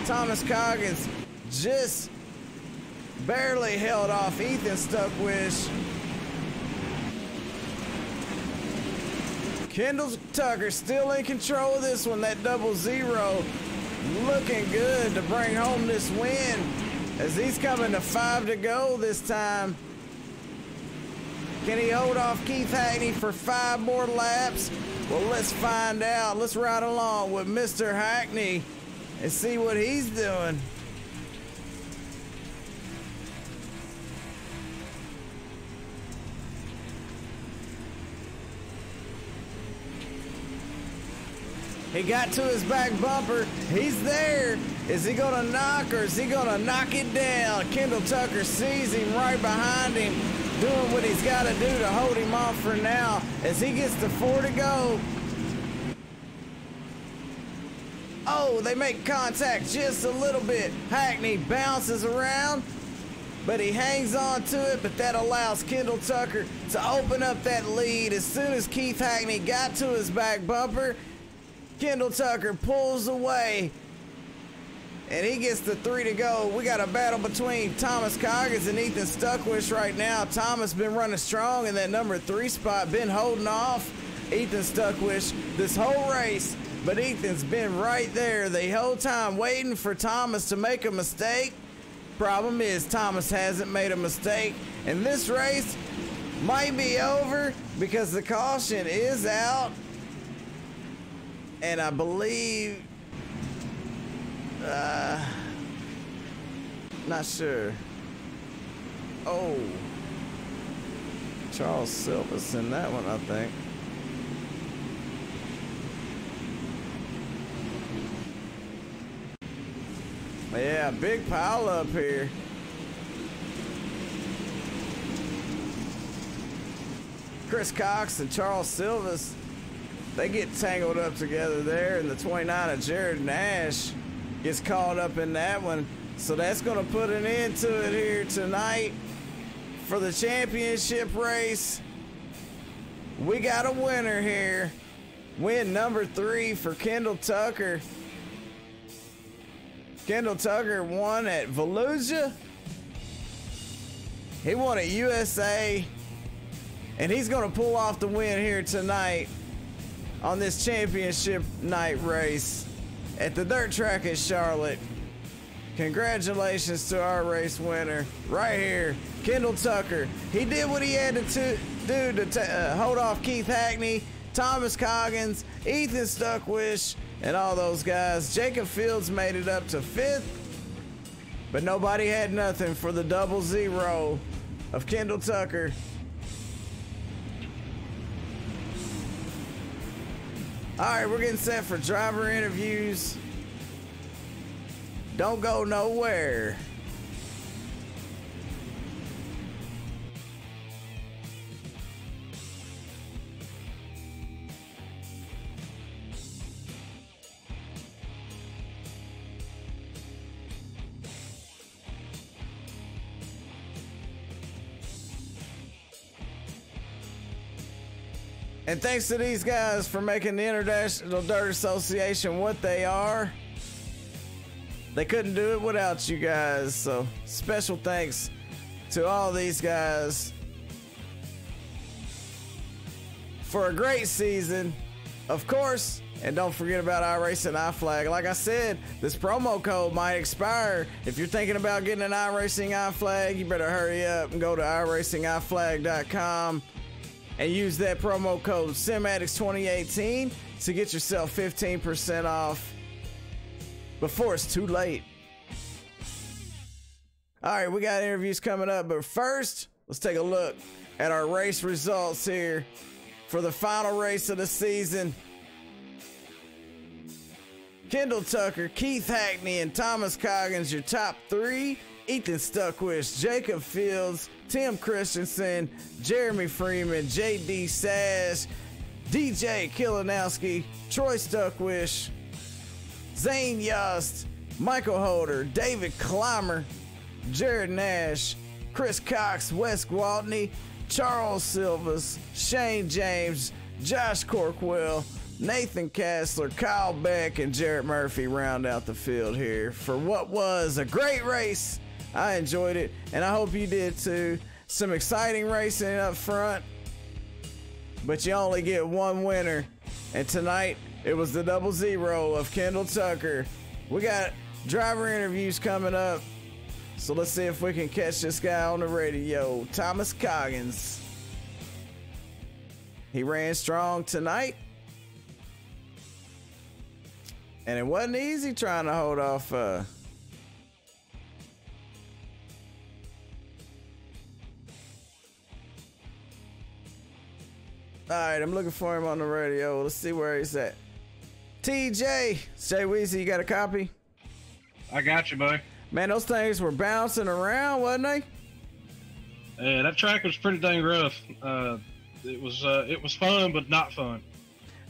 Thomas Coggins just barely held off Ethan Stuckwich. Kendall Tucker still in control of this one. That 00 looking good to bring home this win as he's coming to 5 to go this time. Can he hold off Keith Hackney for 5 more laps? Well, let's find out. Let's ride along with Mr. Hackney and see what he's doing. He got to his back bumper. He's there. Is he gonna knock or is he gonna knock it down? Kendall Tucker sees him right behind him, doing what he's got to do to hold him off for now as he gets to 4 to go. Oh, they make contact just a little bit. Hackney bounces around, but he hangs on to it, but that allows Kendall Tucker to open up that lead. As soon as Keith Hackney got to his back bumper, Kendall Tucker pulls away, and he gets the 3 to go. We got a battle between Thomas Coggins and Ethan Stuckwich right now. Thomas been running strong in that number 3 spot, been holding off Ethan Stuckwich this whole race, but Ethan's been right there the whole time waiting for Thomas to make a mistake. Problem is, Thomas hasn't made a mistake, and this race might be over because the caution is out. And I believe, not sure. Oh, Charles Silva's in that one, I think. Yeah, big pile up here. Chris Cox and Charles Silvas, they get tangled up together there, and the 29 of Jared Nash gets caught up in that one. So that's going to put an end to it here tonight for the championship race. We got a winner here. Win number 3 for Kendall Tucker. Kendall Tucker won at Volusia. He won at USA. And he's going to pull off the win here tonight on this championship night race at the dirt track at Charlotte. Congratulations to our race winner right here, Kendall Tucker. He did what he had to do to hold off Keith Hackney, Thomas Coggins, Ethan Stuckwish, and all those guys. Jacob Fields made it up to 5th, but nobody had nothing for the 00 of Kendall Tucker. All right, we're getting set for driver interviews. Don't go nowhere. And thanks to these guys for making the International Dirt Association what they are. They couldn't do it without you guys. So special thanks to all these guys for a great season, of course. And don't forget about iRacing iFlag. Like I said, this promo code might expire. If you're thinking about getting an iRacing iFlag, you better hurry up and go to iRacingIFlag.com and use that promo code SIMADDICTS2018 to get yourself 15% off before it's too late. All right, we got interviews coming up, but first, let's take a look at our race results here for the final race of the season. Kendall Tucker, Keith Hackney, and Thomas Coggins, your top 3. Ethan Stuckwish, Jacob Fields, Tim Christensen, Jeremy Freeman, JD Sash, DJ Kilinowski, Troy Stuckwish, Zane Yost, Michael Holder, David Clymer, Jared Nash, Chris Cox, Wes Gwaltney, Charles Silvas, Shane James, Josh Corkwell, Nathan Kassler, Kyle Beck, and Jarrett Murphy round out the field here for what was a great race. I enjoyed it, and I hope you did too. Some exciting racing up front, but you only get one winner. And tonight, it was the 00 of Kendall Tucker. We got driver interviews coming up, so let's see if we can catch this guy on the radio. Thomas Coggins. He ran strong tonight, and it wasn't easy trying to hold off all right, I'm looking for him on the radio. Let's see where he's at. TJ, Jay Weezy, you got a copy? I got you, boy. Man, those things were bouncing around, wasn't they? Yeah, that track was pretty dang rough. It was fun, but not fun.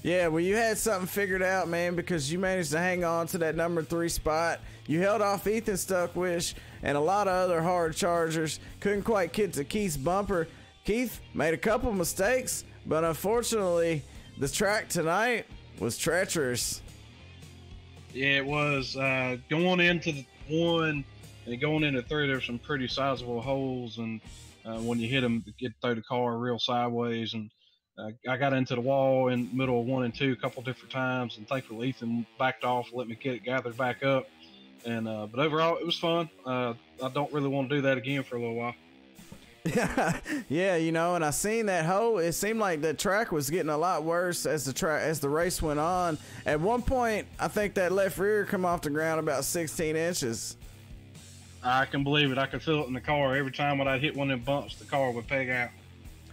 Yeah, well, you had something figured out, man, because you managed to hang on to that number 3 spot. You held off Ethan Stuckwish and a lot of other hard chargers. Couldn't quite get to Keith's bumper. Keith made a couple mistakes, but unfortunately, the track tonight was treacherous. Yeah, it was. Going into the 1 and going into 3, there's some pretty sizable holes, and when you hit them, get through the car real sideways. And I got into the wall in the middle of 1 and 2 a couple different times, and thankfully Ethan backed off, let me get it gathered back up. And but overall, it was fun. I don't really want to do that again for a little while. Yeah, you know, and I seen that hole. It seemed like the track was getting a lot worse as the race went on. At one point, I think that left rear come off the ground about 16 inches. I can believe it. I could feel it in the car. Every time when I'd hit one of them bumps, the car would peg out.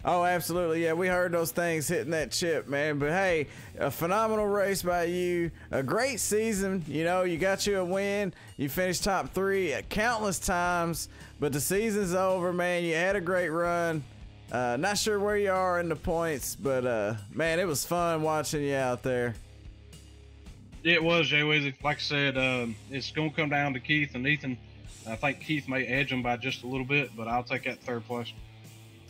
Oh, absolutely. Yeah, we heard those things hitting that chip, man. But hey, a phenomenal race by you. A great season. You know, you got you a win. You finished top 3 at countless times. But the season's over, man. You had a great run. Not sure where you are in the points, but man, it was fun watching you out there. It was, Jay Weezy. Like I said, it's going to come down to Keith and Ethan. I think Keith may edge him by just a little bit, but I'll take that 3rd place.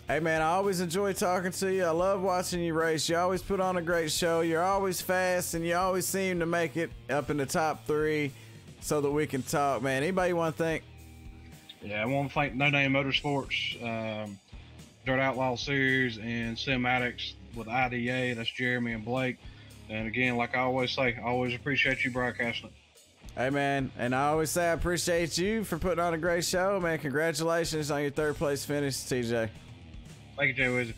Hey, man, I always enjoy talking to you. I love watching you race. You always put on a great show. You're always fast, and you always seem to make it up in the top 3 so that we can talk, man. Anybody want to thank? Yeah, I want to thank No Name Motorsports, Dirt Outlaw Series, and SIMADDICTS with IDA. That's Jeremy and Blake. And again, like I always say, I always appreciate you broadcasting it. Hey, man, and I always say I appreciate you for putting on a great show, man. Congratulations on your 3rd place finish, TJ. Thank you, Jay Wizard.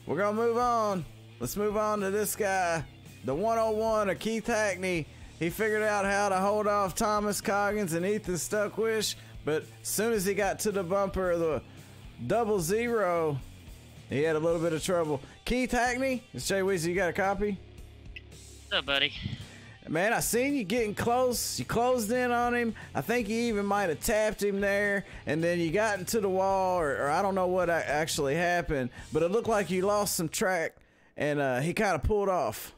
We're going to move on. Let's move on to this guy, the 101 of Keith Hackney. He figured out how to hold off Thomas Coggins and Ethan Stuckwish, but as soon as he got to the bumper of the 00, he had a little bit of trouble. Keith Hackney, it's Jay Weezy. You got a copy? What's up, buddy? Man, I seen you getting close. You closed in on him. I think you even might have tapped him there, and then you got into the wall, or I don't know what actually happened, but it looked like you lost some track, and he kind of pulled off.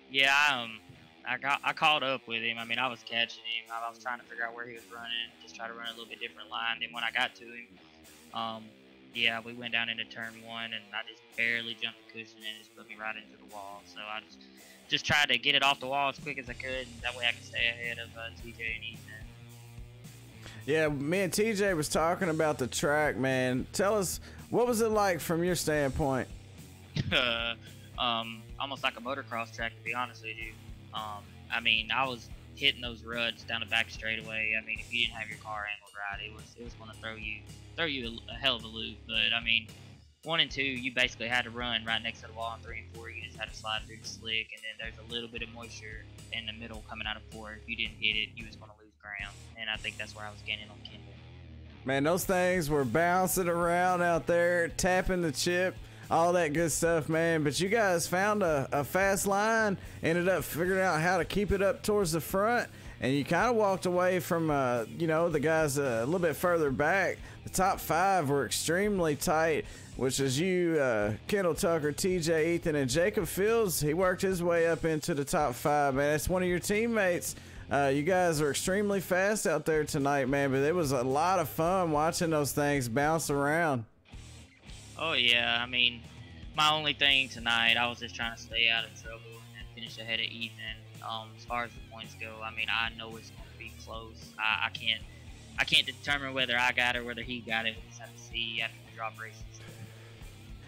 Yeah, I caught up with him. I mean, I was catching him. I was trying to figure out where he was running, just try to run a little bit different line. Then when I got to him, yeah, we went down into turn 1, and I just barely jumped the cushion and it just put me right into the wall. So I just tried to get it off the wall as quick as I could, and that way I could stay ahead of TJ and Ethan. Yeah, me and TJ was talking about the track, man. Tell us, what was it like from your standpoint? Almost like a motocross track, to be honest with you. I mean, I was hitting those ruts down the back straightaway. I mean, if you didn't have your car angled right, it was going to throw you a hell of a loop. But I mean, 1 and 2, you basically had to run right next to the wall. And 3 and 4, you just had to slide through the slick. And then there's a little bit of moisture in the middle coming out of 4. If you didn't hit it, you was going to lose ground. And I think that's where I was gaining on Kendall. Man, those things were bouncing around out there, tapping the chip, all that good stuff, man. But you guys found a fast line, ended up figuring out how to keep it up towards the front, and you kind of walked away from, you know, the guys a little bit further back. The top 5 were extremely tight, which is you, Kendall Tucker, TJ, Ethan, and Jacob Fields. He worked his way up into the top 5, man. That's one of your teammates. You guys are extremely fast out there tonight, man, but it was a lot of fun watching those things bounce around. Oh, yeah. I mean, my only thing tonight, I was just trying to stay out of trouble and finish ahead of Ethan. As far as the points go, I mean, I know it's going to be close. I can't determine whether I got it or whether he got it. We just have to see after the drop races.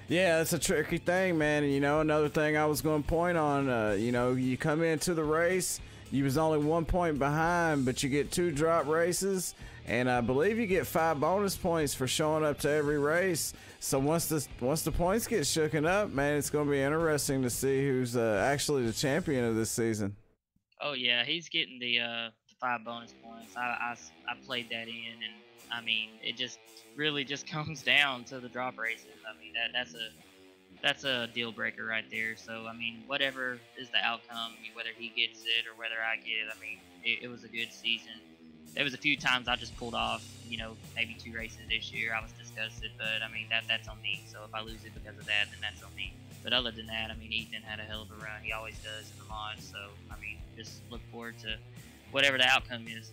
Yeah, that's a tricky thing, man. And, you know, another thing I was going to point on, you know, you come into the race, you was only 1 point behind, but you get 2 drop races, and I believe you get 5 bonus points for showing up to every race. So once the points get shooken up, man, it's going to be interesting to see who's actually the champion of this season. Oh yeah, he's getting the 5 bonus points. I played that in, and I mean, it just really just comes down to the drop races. I mean, that's a deal breaker right there. So I mean, whatever is the outcome, whether he gets it or whether I get it, I mean, it was a good season. There was a few times I just pulled off, you know, maybe 2 races this year. I was disgusted, but I mean, that's on me. So if I lose it because of that, then that's on me. But other than that, I mean, Ethan had a hell of a run. He always does in the mod. So I mean, just look forward to whatever the outcome is.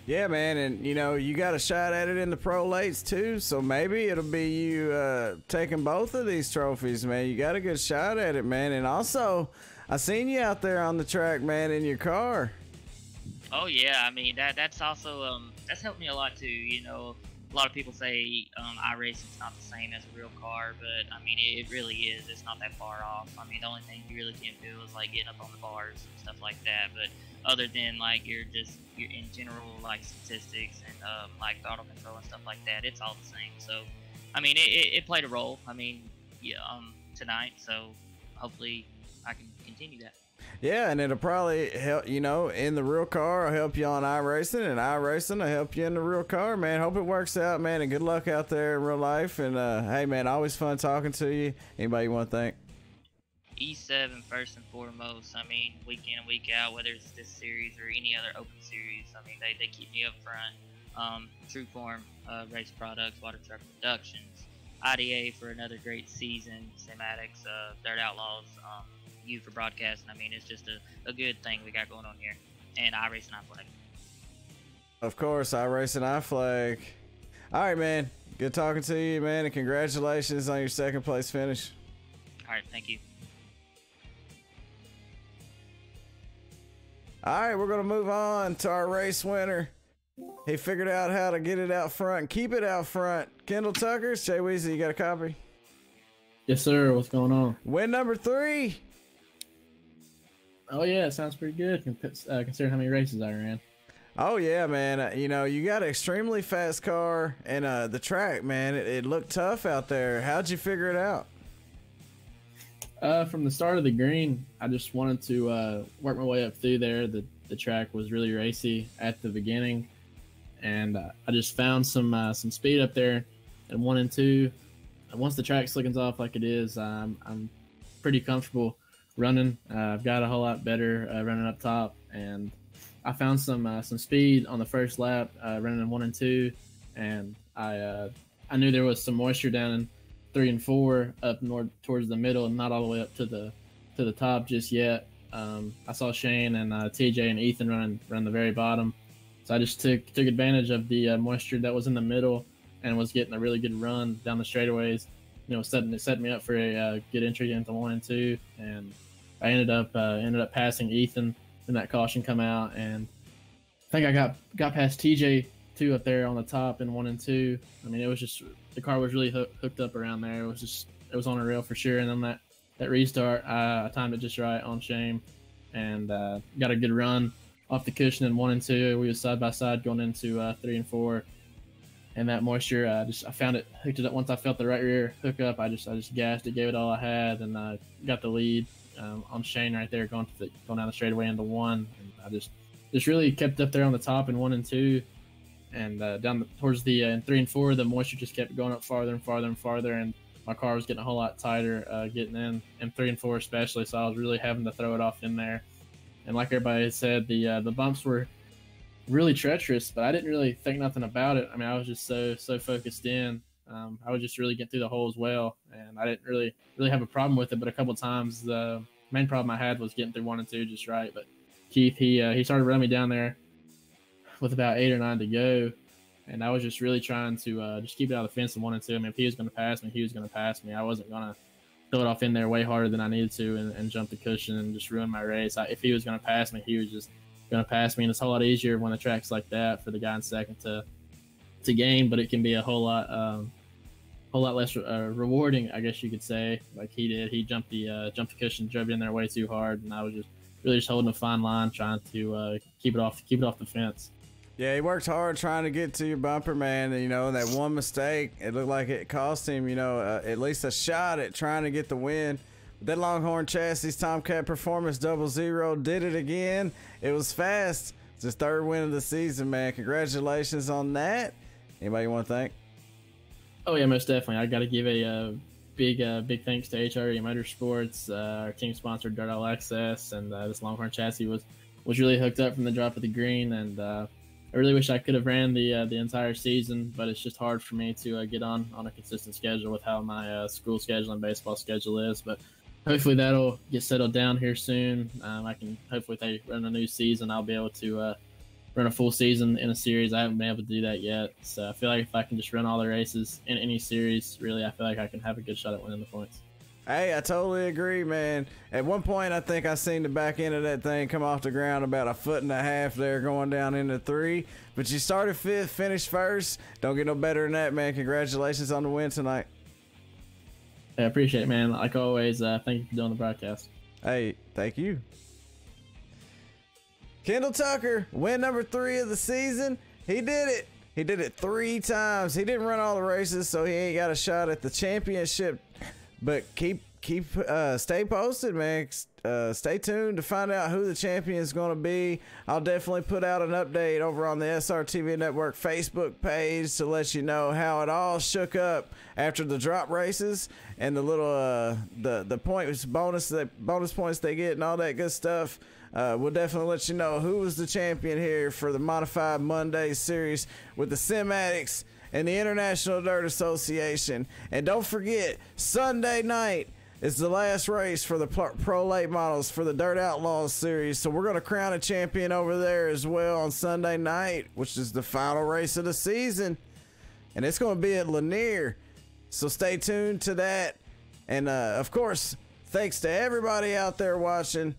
Yeah, man, and you know, you got a shot at it in the pro lates too, so maybe it'll be you taking both of these trophies, man. You got a good shot at it, man. And also, I seen you out there on the track, man, in your car. Oh yeah, I mean, that's also that's helped me a lot too. You know, a lot of people say iRacing's not the same as a real car, but I mean it really is. It's not that far off. I mean the only thing you really can't do is like getting up on the bars and stuff like that. But other than like your in general like statistics and like auto control and stuff like that, it's all the same. So I mean it played a role. I mean yeah, tonight. So hopefully I can continue that. Yeah, and it'll probably help, you know, in the real car. I'll help you on iRacing, and iRacing will help you in the real car, man. Hope it works out, man, and good luck out there in real life. And hey, man, always fun talking to you. Anybody you want to thank? E7 first and foremost. I mean, week in and week out, whether it's this series or any other open series, I mean, they keep me up front. True Form Race Products, Water Truck Productions, IDA for another great season, SIMADDICTS, Dirt Outlaws, you for broadcasting. I mean, it's just a good thing we got going on here. And iRacing iFlag. Of course, iRacing iFlag. All right, man. Good talking to you, man, and congratulations on your second place finish. All right, thank you. All right, we're going to move on to our race winner. He figured out how to get it out front and keep it out front. Kendall Tuckers, Jay Weezy, you got a copy? Yes, sir. What's going on? Win number 3. Oh, yeah. It sounds pretty good considering how many races I ran. Oh, yeah, man. You know, you got an extremely fast car, and the track, man, it looked tough out there. How'd you figure it out? From the start of the green, I just wanted to work my way up through there. The track was really racy at the beginning, and I just found some speed up there in 1 and 2. And once the track slickens off like it is, I'm pretty comfortable running. I've got a whole lot better running up top, and I found some speed on the first lap running in 1 and 2, and I knew there was some moisture down in 3 and 4 up north towards the middle, and not all the way up to the top just yet. I saw Shane and TJ and Ethan run the very bottom, so I just took advantage of the moisture that was in the middle and was getting a really good run down the straightaways. You know, setting me up for a good entry into 1 and 2, and I ended up passing Ethan when that caution come out, and I think I got past TJ too up there on the top in 1 and 2. I mean, it was just the car was really hooked up around there. It was on a rail for sure, and then that restart, I timed it just right on Shane, and got a good run off the cushion in 1 and 2. We was side by side going into 3 and 4. And that moisture, I found it, hooked it up. Once I felt the right rear hook up, I just gassed it, gave it all I had, and got the lead on Shane right there going down the straightaway into 1. And I just really kept up there on the top in 1 and 2, and down towards the in 3 and 4, the moisture just kept going up farther and farther and farther, and my car was getting a whole lot tighter getting in 3 and 4 especially. So I was really having to throw it off in there. And like everybody said, the bumps were really treacherous, but I didn't really think nothing about it. I mean, I was just so focused in. I was just really getting through the holes well, and I didn't really have a problem with it. But a couple of times, the main problem I had was getting through 1 and 2 just right. But Keith, he started running me down there with about 8 or 9 to go, and I was just really trying to just keep it out of the fence in 1 and 2. I mean, if he was going to pass me, he was going to pass me. I wasn't going to throw it off in there way harder than I needed to and jump the cushion and just ruin my race. If he was going to pass me, he was just going to pass me, and it's a whole lot easier when the track's like that for the guy in second to gain, but it can be a whole lot less rewarding, I guess you could say. Like he did, he jumped the cushion, drove it in there way too hard, and I was just holding a fine line, trying to keep it off the fence. Yeah, he worked hard trying to get to your bumper, man. And, you know, that one mistake, it looked like it cost him, you know, at least a shot at trying to get the win. That Longhorn Chassis Tomcat Performance 00 did it again. It was fast. It's his 3rd win of the season, man. Congratulations on that. Anybody you want to thank? Oh yeah, most definitely. I got to give a big thanks to HRE Motorsports, our team sponsor Dirt All Access, and this Longhorn Chassis was really hooked up from the drop of the green, and I really wish I could have ran the entire season, but it's just hard for me to get on a consistent schedule with how my school schedule and baseball schedule is. But hopefully that'll get settled down here soon. I can hopefully, if they run a new season, I'll be able to run a full season in a series. I haven't been able to do that yet, so I feel like if I can just run all the races in any series, really, I feel like I can have a good shot at winning the points. Hey, I totally agree, man. At one point, I think I seen the back end of that thing come off the ground about 1.5 feet there going down into 3. But you started 5th, finished 1st. Don't get no better than that, man. Congratulations on the win tonight. I appreciate it, man. Like always, thank you for doing the broadcast. Hey, thank you. Kendall Tucker, win number 3 of the season. He did it. He did it 3 times. He didn't run all the races, so he ain't got a shot at the championship. But stay posted, man. Stay tuned to find out who the champion is going to be. I'll definitely put out an update over on the SRTV Network Facebook page to let you know how it all shook up after the drop races and the little the points bonus points they get and all that good stuff. We'll definitely let you know who was the champion here for the Modified Monday series with the SIMADDICTS and the International Dirt Association. And don't forget, Sunday night is the last race for the Pro Late Models for the Dirt Outlaws series. So we're going to crown a champion over there as well on Sunday night, which is the final race of the season. And it's going to be at Lanier. So stay tuned to that. And of course, thanks to everybody out there watching.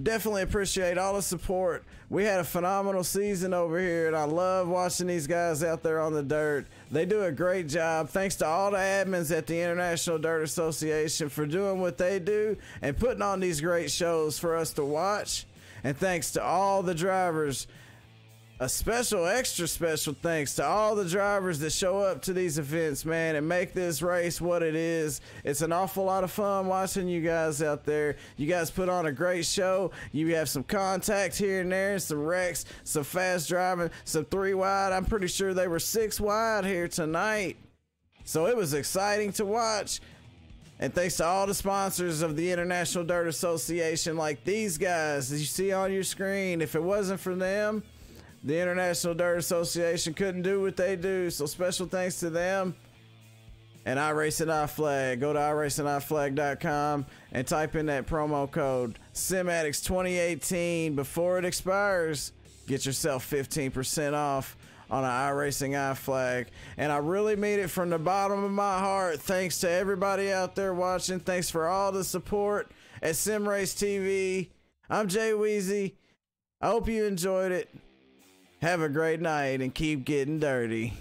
Definitely appreciate all the support. We had a phenomenal season over here, and I love watching these guys out there on the dirt. They do a great job. Thanks to all the admins at the International Dirt Association for doing what they do and putting on these great shows for us to watch. And thanks to all the drivers. A extra special thanks to all the drivers that show up to these events, man, and make this race what it is. It's an awful lot of fun watching you guys out there. You guys put on a great show. You have some contact here and there, some wrecks, some fast driving, some 3 wide. I'm pretty sure they were 6 wide here tonight. So it was exciting to watch. And thanks to all the sponsors of the International Dirt Association, like these guys that you see on your screen. If it wasn't for them, the International Dirt Association couldn't do what they do, so special thanks to them. And iRacing iFlag. Go to iRacingIFlag.com and type in that promo code SIMADDICTS 2018 before it expires. Get yourself 15% off on an iRacing iFlag. And I really mean it from the bottom of my heart. Thanks to everybody out there watching. Thanks for all the support at SimRace TV. I'm Jay Weezy. I hope you enjoyed it. Have a great night and keep getting dirty.